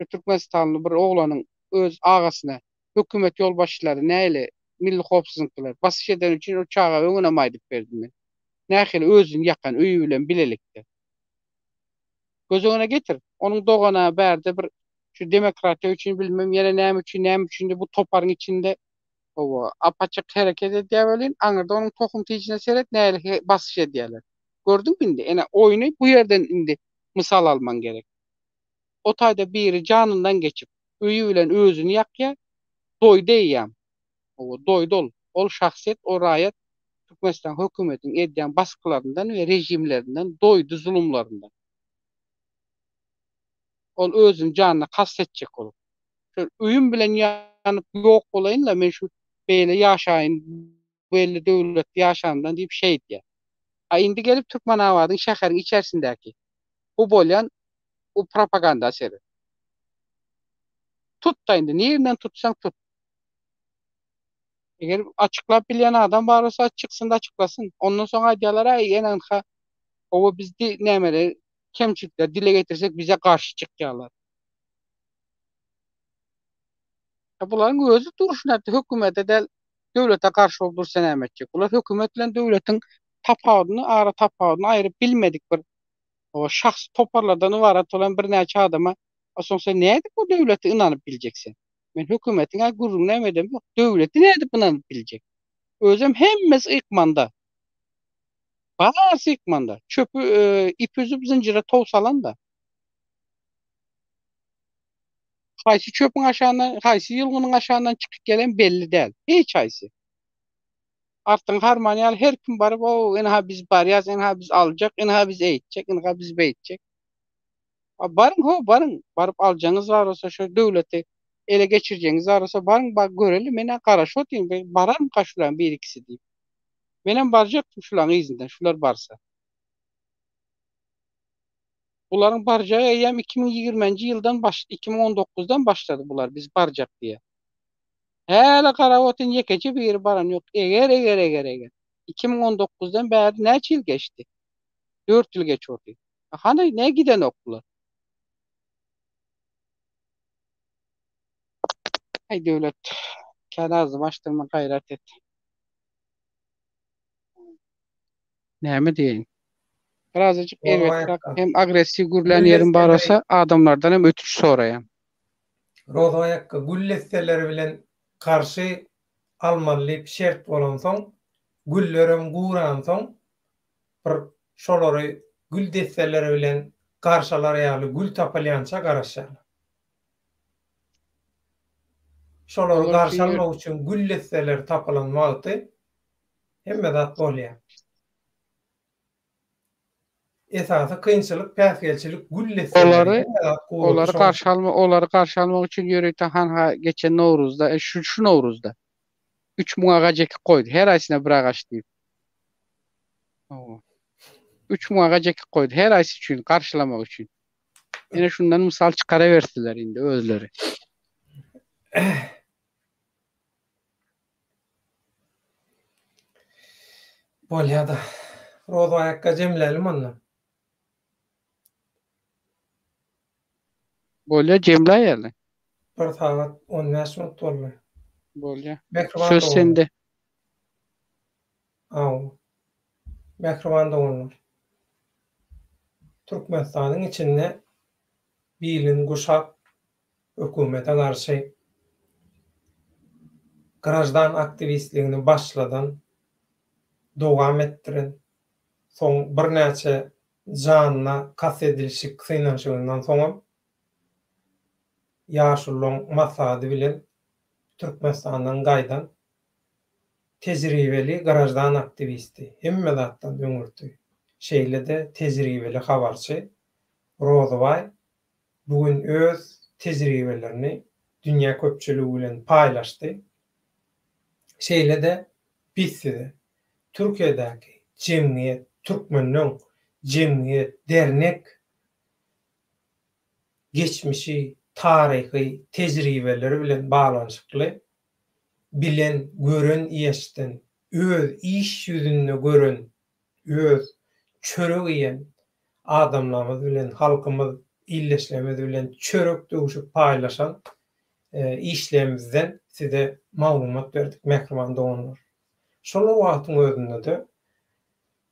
Türkmenistanlı bir oğlanın öz ağasına hökümet yolbaşçıları näle milli hopsuzluklar basış eden üçin o çağa öňüne maýdyp berdiler. Nähili özüni yakan öýü bilen bilelikdi. Gözüňe getir. Onuň dogana bärde bir şu demokratiýa üçin bilmem ýene näme üçin de bu toparyň içinde o apaçyk hereket edýärler. Aňyrda onuň tohum tejine seret näle basış edýärler. Gördüňmi indi? Ene oýuny bu ýerden indi mysal alman gerek. O taýda biri janyndan geçip öýü bilen özüni ýakýar, doýdy diýýär. O doýdy ol. Ol şahsiýet, o raýat Türkmenistan hökümetiniň edýän baskılaryndan we rejimlerinden doýdy zulumlaryndan. Ol özüň janyna kastetjek ol. Şu öýüm bilen ýanyp ýok bolaýynla men şu beýle ýaşaýyn, belli döwlet ýaşandan diýip şey diýär. A indi gelip Türkmenabadyň şäheriň içerisindäki bu bolýan o propaganda eseri. Tut da indi, nereden tutsan tut. Eger açıklap bilýän adam bar bolsa açyksyn da açyklasyn. Ondan soň aýdýarlar, "Ay, enanha o bizdi nämeler kemçilikler dile getirsek bize karşı çykýarlar." Bularyň özü duruşuna hökümete del döwlete karşı boldursa näme etjek? Bular hökümet bilen döwletiň tapagyny, ara tapagyny aýryp bilmedik bir o şahs toparlardan ibaret olan bir näçe adama asoňsa näde bu döwleti inanyp biljeksin? Men hökümetiň gurrun näme edem ýok. Döwleti näde inanyp biljek? Özüm hemmesi ykmanda. Barçy ykmanda. Çöpü ip üzüp zinjire tow salan da. Haýsy çöpüň aşağından, haýsy ýylgynyň aşağından çykyp gelen belli däl. Hiç haýsy. Artyň harmoniýal her kim baryp, "O, enha biz barýas, enha biz aljak, enha biz eýtjek, enha biz beýtjek." Barın, barın. Barıp aljaňyz bar bolsa şu döwleti ele geçirjeňiz bar bolsa barın, bak görelim, mene garaşy otyň, baram şulan bir ikisi diýip. Menem barjakym şularyň izinden, şular barsa. Bularyň barjagy eýem 2020-nji ýyldan 2019-dan başlady bular biz barjak diýe. Häle garap otyn ýekeçi biri baran ýok. Eger. 2019-dan bäri näçe ýyl geçdi? 4 ýyl geçýärdi. Hany ne giden oklar? Ay döwlet, kanazy başdyrma gaýrat et. Näme diýin? Birazajyk erwetrak hem agressiw gürlän ýerim bar bolsa adamlardan hem ötüş soraýan. Rozaýakka güllesseleri bilen karşı almanlyp şert bolan soň, güllerem guran soň, bir şolary gül desseleri bilen karşalar ýaly gül tapalýança garaşýar. Şolary garşalmak üçin güllesseler tapalanmagdy hemme zat bolýar. Esasy kynçylyk, päsgelçilik güllesseler. Olary karşı almak üçin ýörekden ha geçen Nowruzda, şu Nowruzda 3 muňaga jeki koydy. Her aýsyna bir agaç diýip. 3 muňaga jeki koydy. Her aýsy üçin karşylamak üçin. Ene şundan mysal çykara berdiler indi özleri. Bolýada. Rozaýakka jemlelim onda. Bolýa jemläýärler. Bir saat 15 minut boldy. Bolýa. Söz sende. Mehriban dogunlar. Türkmenistanyň içinde bilen guşap hökümete garşy grajdan aktivistligini başladan dowam etdiren, soň bir näçe janyna kas edilişi kynanşygyndan soň ýaşulyň maksady bilen Türkmenistandan gaýdan tejribeli garajdan aktivisti hemme zatdan öňürtdi. Şeýle-de tejribeli habarçy Rozaway bugün öz tejribelerini dünýä köpçüligi bilen paýlaşdy. Şeýle-de bizde Türkiýedäki jemgyýet, türkmenliň jemgyýet, dernek geçmişi, tarihi tejribeleri bilen bağlanşykly bilen, gören, ýeşden, öz iş ýüzünde gören, öz çörek ýen adamlarymyz bilen halkymyz illeşlemez bilen çörek döwüşüp paýlaşan işlerimizden size maglumat berdik Mehriman Doğanlar. Şol wagtyň özünde de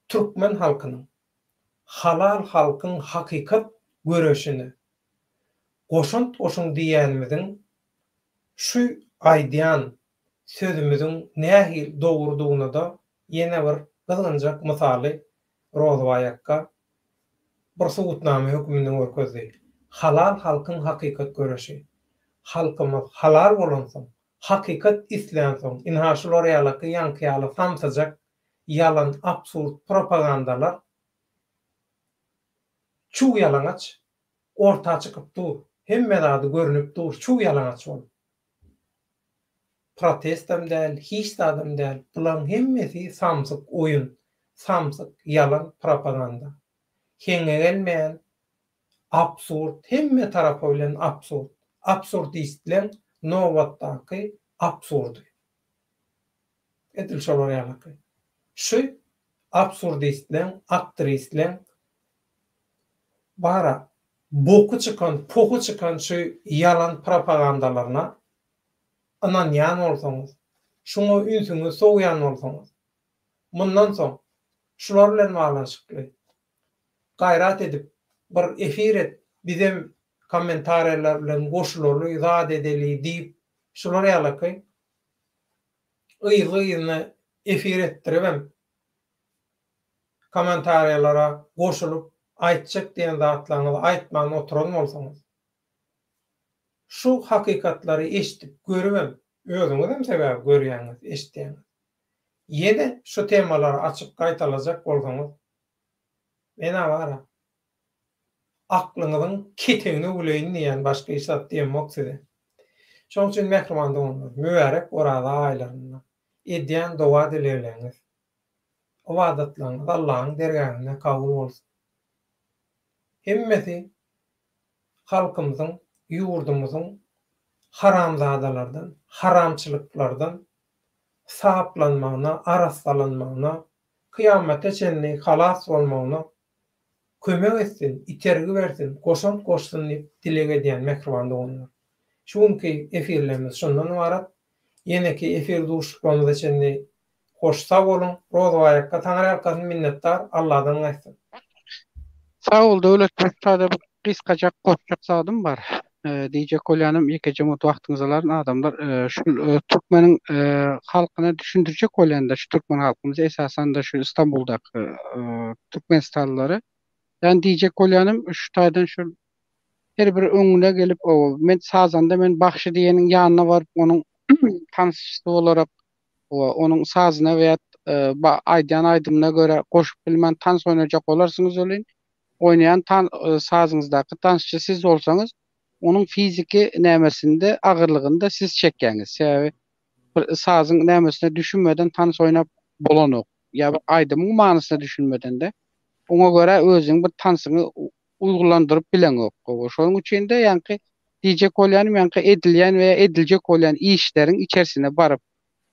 Türkmen halkynyň halal halkyň hakykat göreşini goşunt oşuň diýenimiziň şu aýdýan sözümüziň nähil dogrudygyna da ýene bir gylgynjak mysaly Rozwaýakka bir sowutnama hökmünden görkezdi. Halal halkyň hakykat göreşi. Halkymyz halal bolansoň, hakykat islensoň, inhaşylar ýalyky ýankyýaly samsajak yalan, absurd propagandalar çuw ýalanaç ortağa çykyp dur. Hemme zady görünüp dur. Çuw ýalanaç bol. Protestam däl, hiç zadam däl. Bulan hemmesi samsyk oyun, samsyk yalan propaganda. Heňe gelmeýän absurd, hemme tarapy bilen absurd. Absurdistler nowatdaky absurd. Edil şolar ýalyky. Şu absurdistler, aktrisler bara boku çıkan, poku çıkan şu yalan propagandalarına ananyan olsanız, şuna ünsünü soğuyan olsanız, bundan son şular bilen bağlanışıklı gayrat edip bir efir et, bizim komentaryalar bilen goşulurlu izad edeli deyip şular ýalyky ýygyny efir ettiribem. Komentaryalara goşulup aýtjak diýen zatlaryňyzy aýtman oturan bolsaňyz. Şu hakykatlary eşitip görübem. Özüňizem sebäp görýäňiz, eşitýäňiz. Ýene şu temalary açyp gaýtalajak bolsaňyz, mena bara aklyňyzyň ketegini uleýin diýen başga işat diýmek size. Şoň üçin Mehriman Doğanlar, mübarek orada aýlaryna edýän dowa dileýäňiz. O wadatlaryňyz Allahyň dergähine kabul bolsun. Hemmesi halkymyzyň, ýurdumyzyň haramzadalardan, haramçylyklardan saplanmagyna, araslanmagyna, kıyamete çenli halas bolmagyna kömek etsin, itergi bersin, goşunt goşsun diýip dilek edýän Mehriman Doğanlar. Şuňky efirlerimiz şondan ibarat. Ýene-ki efir duşuklarymyz içinde hoş sag bolun. Rozwaýakka taňry alkasyň minnetdar. Allahdan gaýsyn. Sağ ol döwlet başçysy bu kysgaçak goşjak sadym bar. Diýjek bolýanym ýekeje mut wagtyňyzlar adamlar şu Türkmeniň halkyna düşündirjek bolýanda şu Türkmen halkymyz esasan da şu İstanbuldaky Türkmenistallary. Yani diýjek bolýanym şu taýdan şu her bir öňüne gelip o men sazanda men Bakşy diýeniň ýanyna baryp onuň tanysy olarak onuň sazyna we aýdýan aýdymyna göre goşup bilmän tans oýnajak bolarsyňyz öleň. Oynayan sazınızdaky tansçı siz olsanız onun fiziki nämesinde agyrlygynda siz çekýäňiz. Sebäbi sazın nämesine düşünmeden tans oynap bolanok. Ya aýdymyň manysyna düşünmeden de ona göre özüň bir tansyny uýgurlandyryp bileňok. Şonuň üçin de ýanky diýjek bolýanym ýanky edilýän we ediljek bolýan işleriň içerisine baryp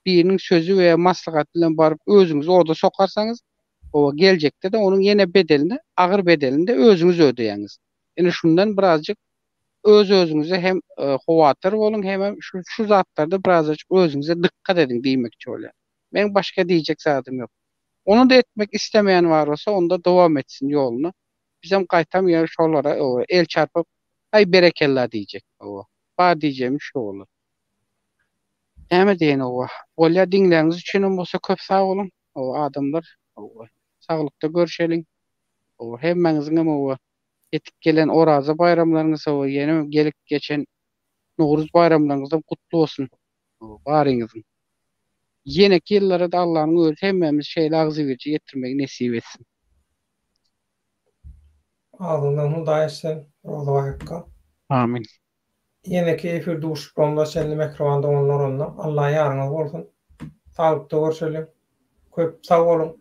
biriniň sözü we maslahat bilen baryp özüňizi orada sokarsaňyz o geljekde de onun yine bedelini, ağır bedelini de özünüz ödeýäňiz. Yani şundan birazcık özüňize hem howatyr bolun hem şu zatlarda birazcık özüňize dikkat edin diýmekçi bolýar. Men başga diýjek zadym ýok. Onu da etmek istemeyen var olsa onda dowam etsin ýoluna. Bizim gaýtam ýer şolara el çarpıp ay berekella diýjek. Ba diýjem şu olur. Näme diýen o? Bolýa diňleňiz üçin bolsa köp sag bolun. O adamlar sağlıkta görüşelim. O hemmeňiziň hem etip gelen Oraza bayramlaryňyz ýene gelip geçen Nowruz bayramlaryňyz kutlu bolsun. Baryňyzyň. Ýene-ki ýyllara da Allahyň özü hemmemiz şeýle agzy birji ýetirmegi nesip etsin. Ağzından hudaýsyn, Rozwaýakka. Amin. Ýene-ki efir duşuklarymyzda şeýle Mehriman Doğanlar Allah ýarňyz bolsun. Sağlykda görüşelim. Köp sag bolun.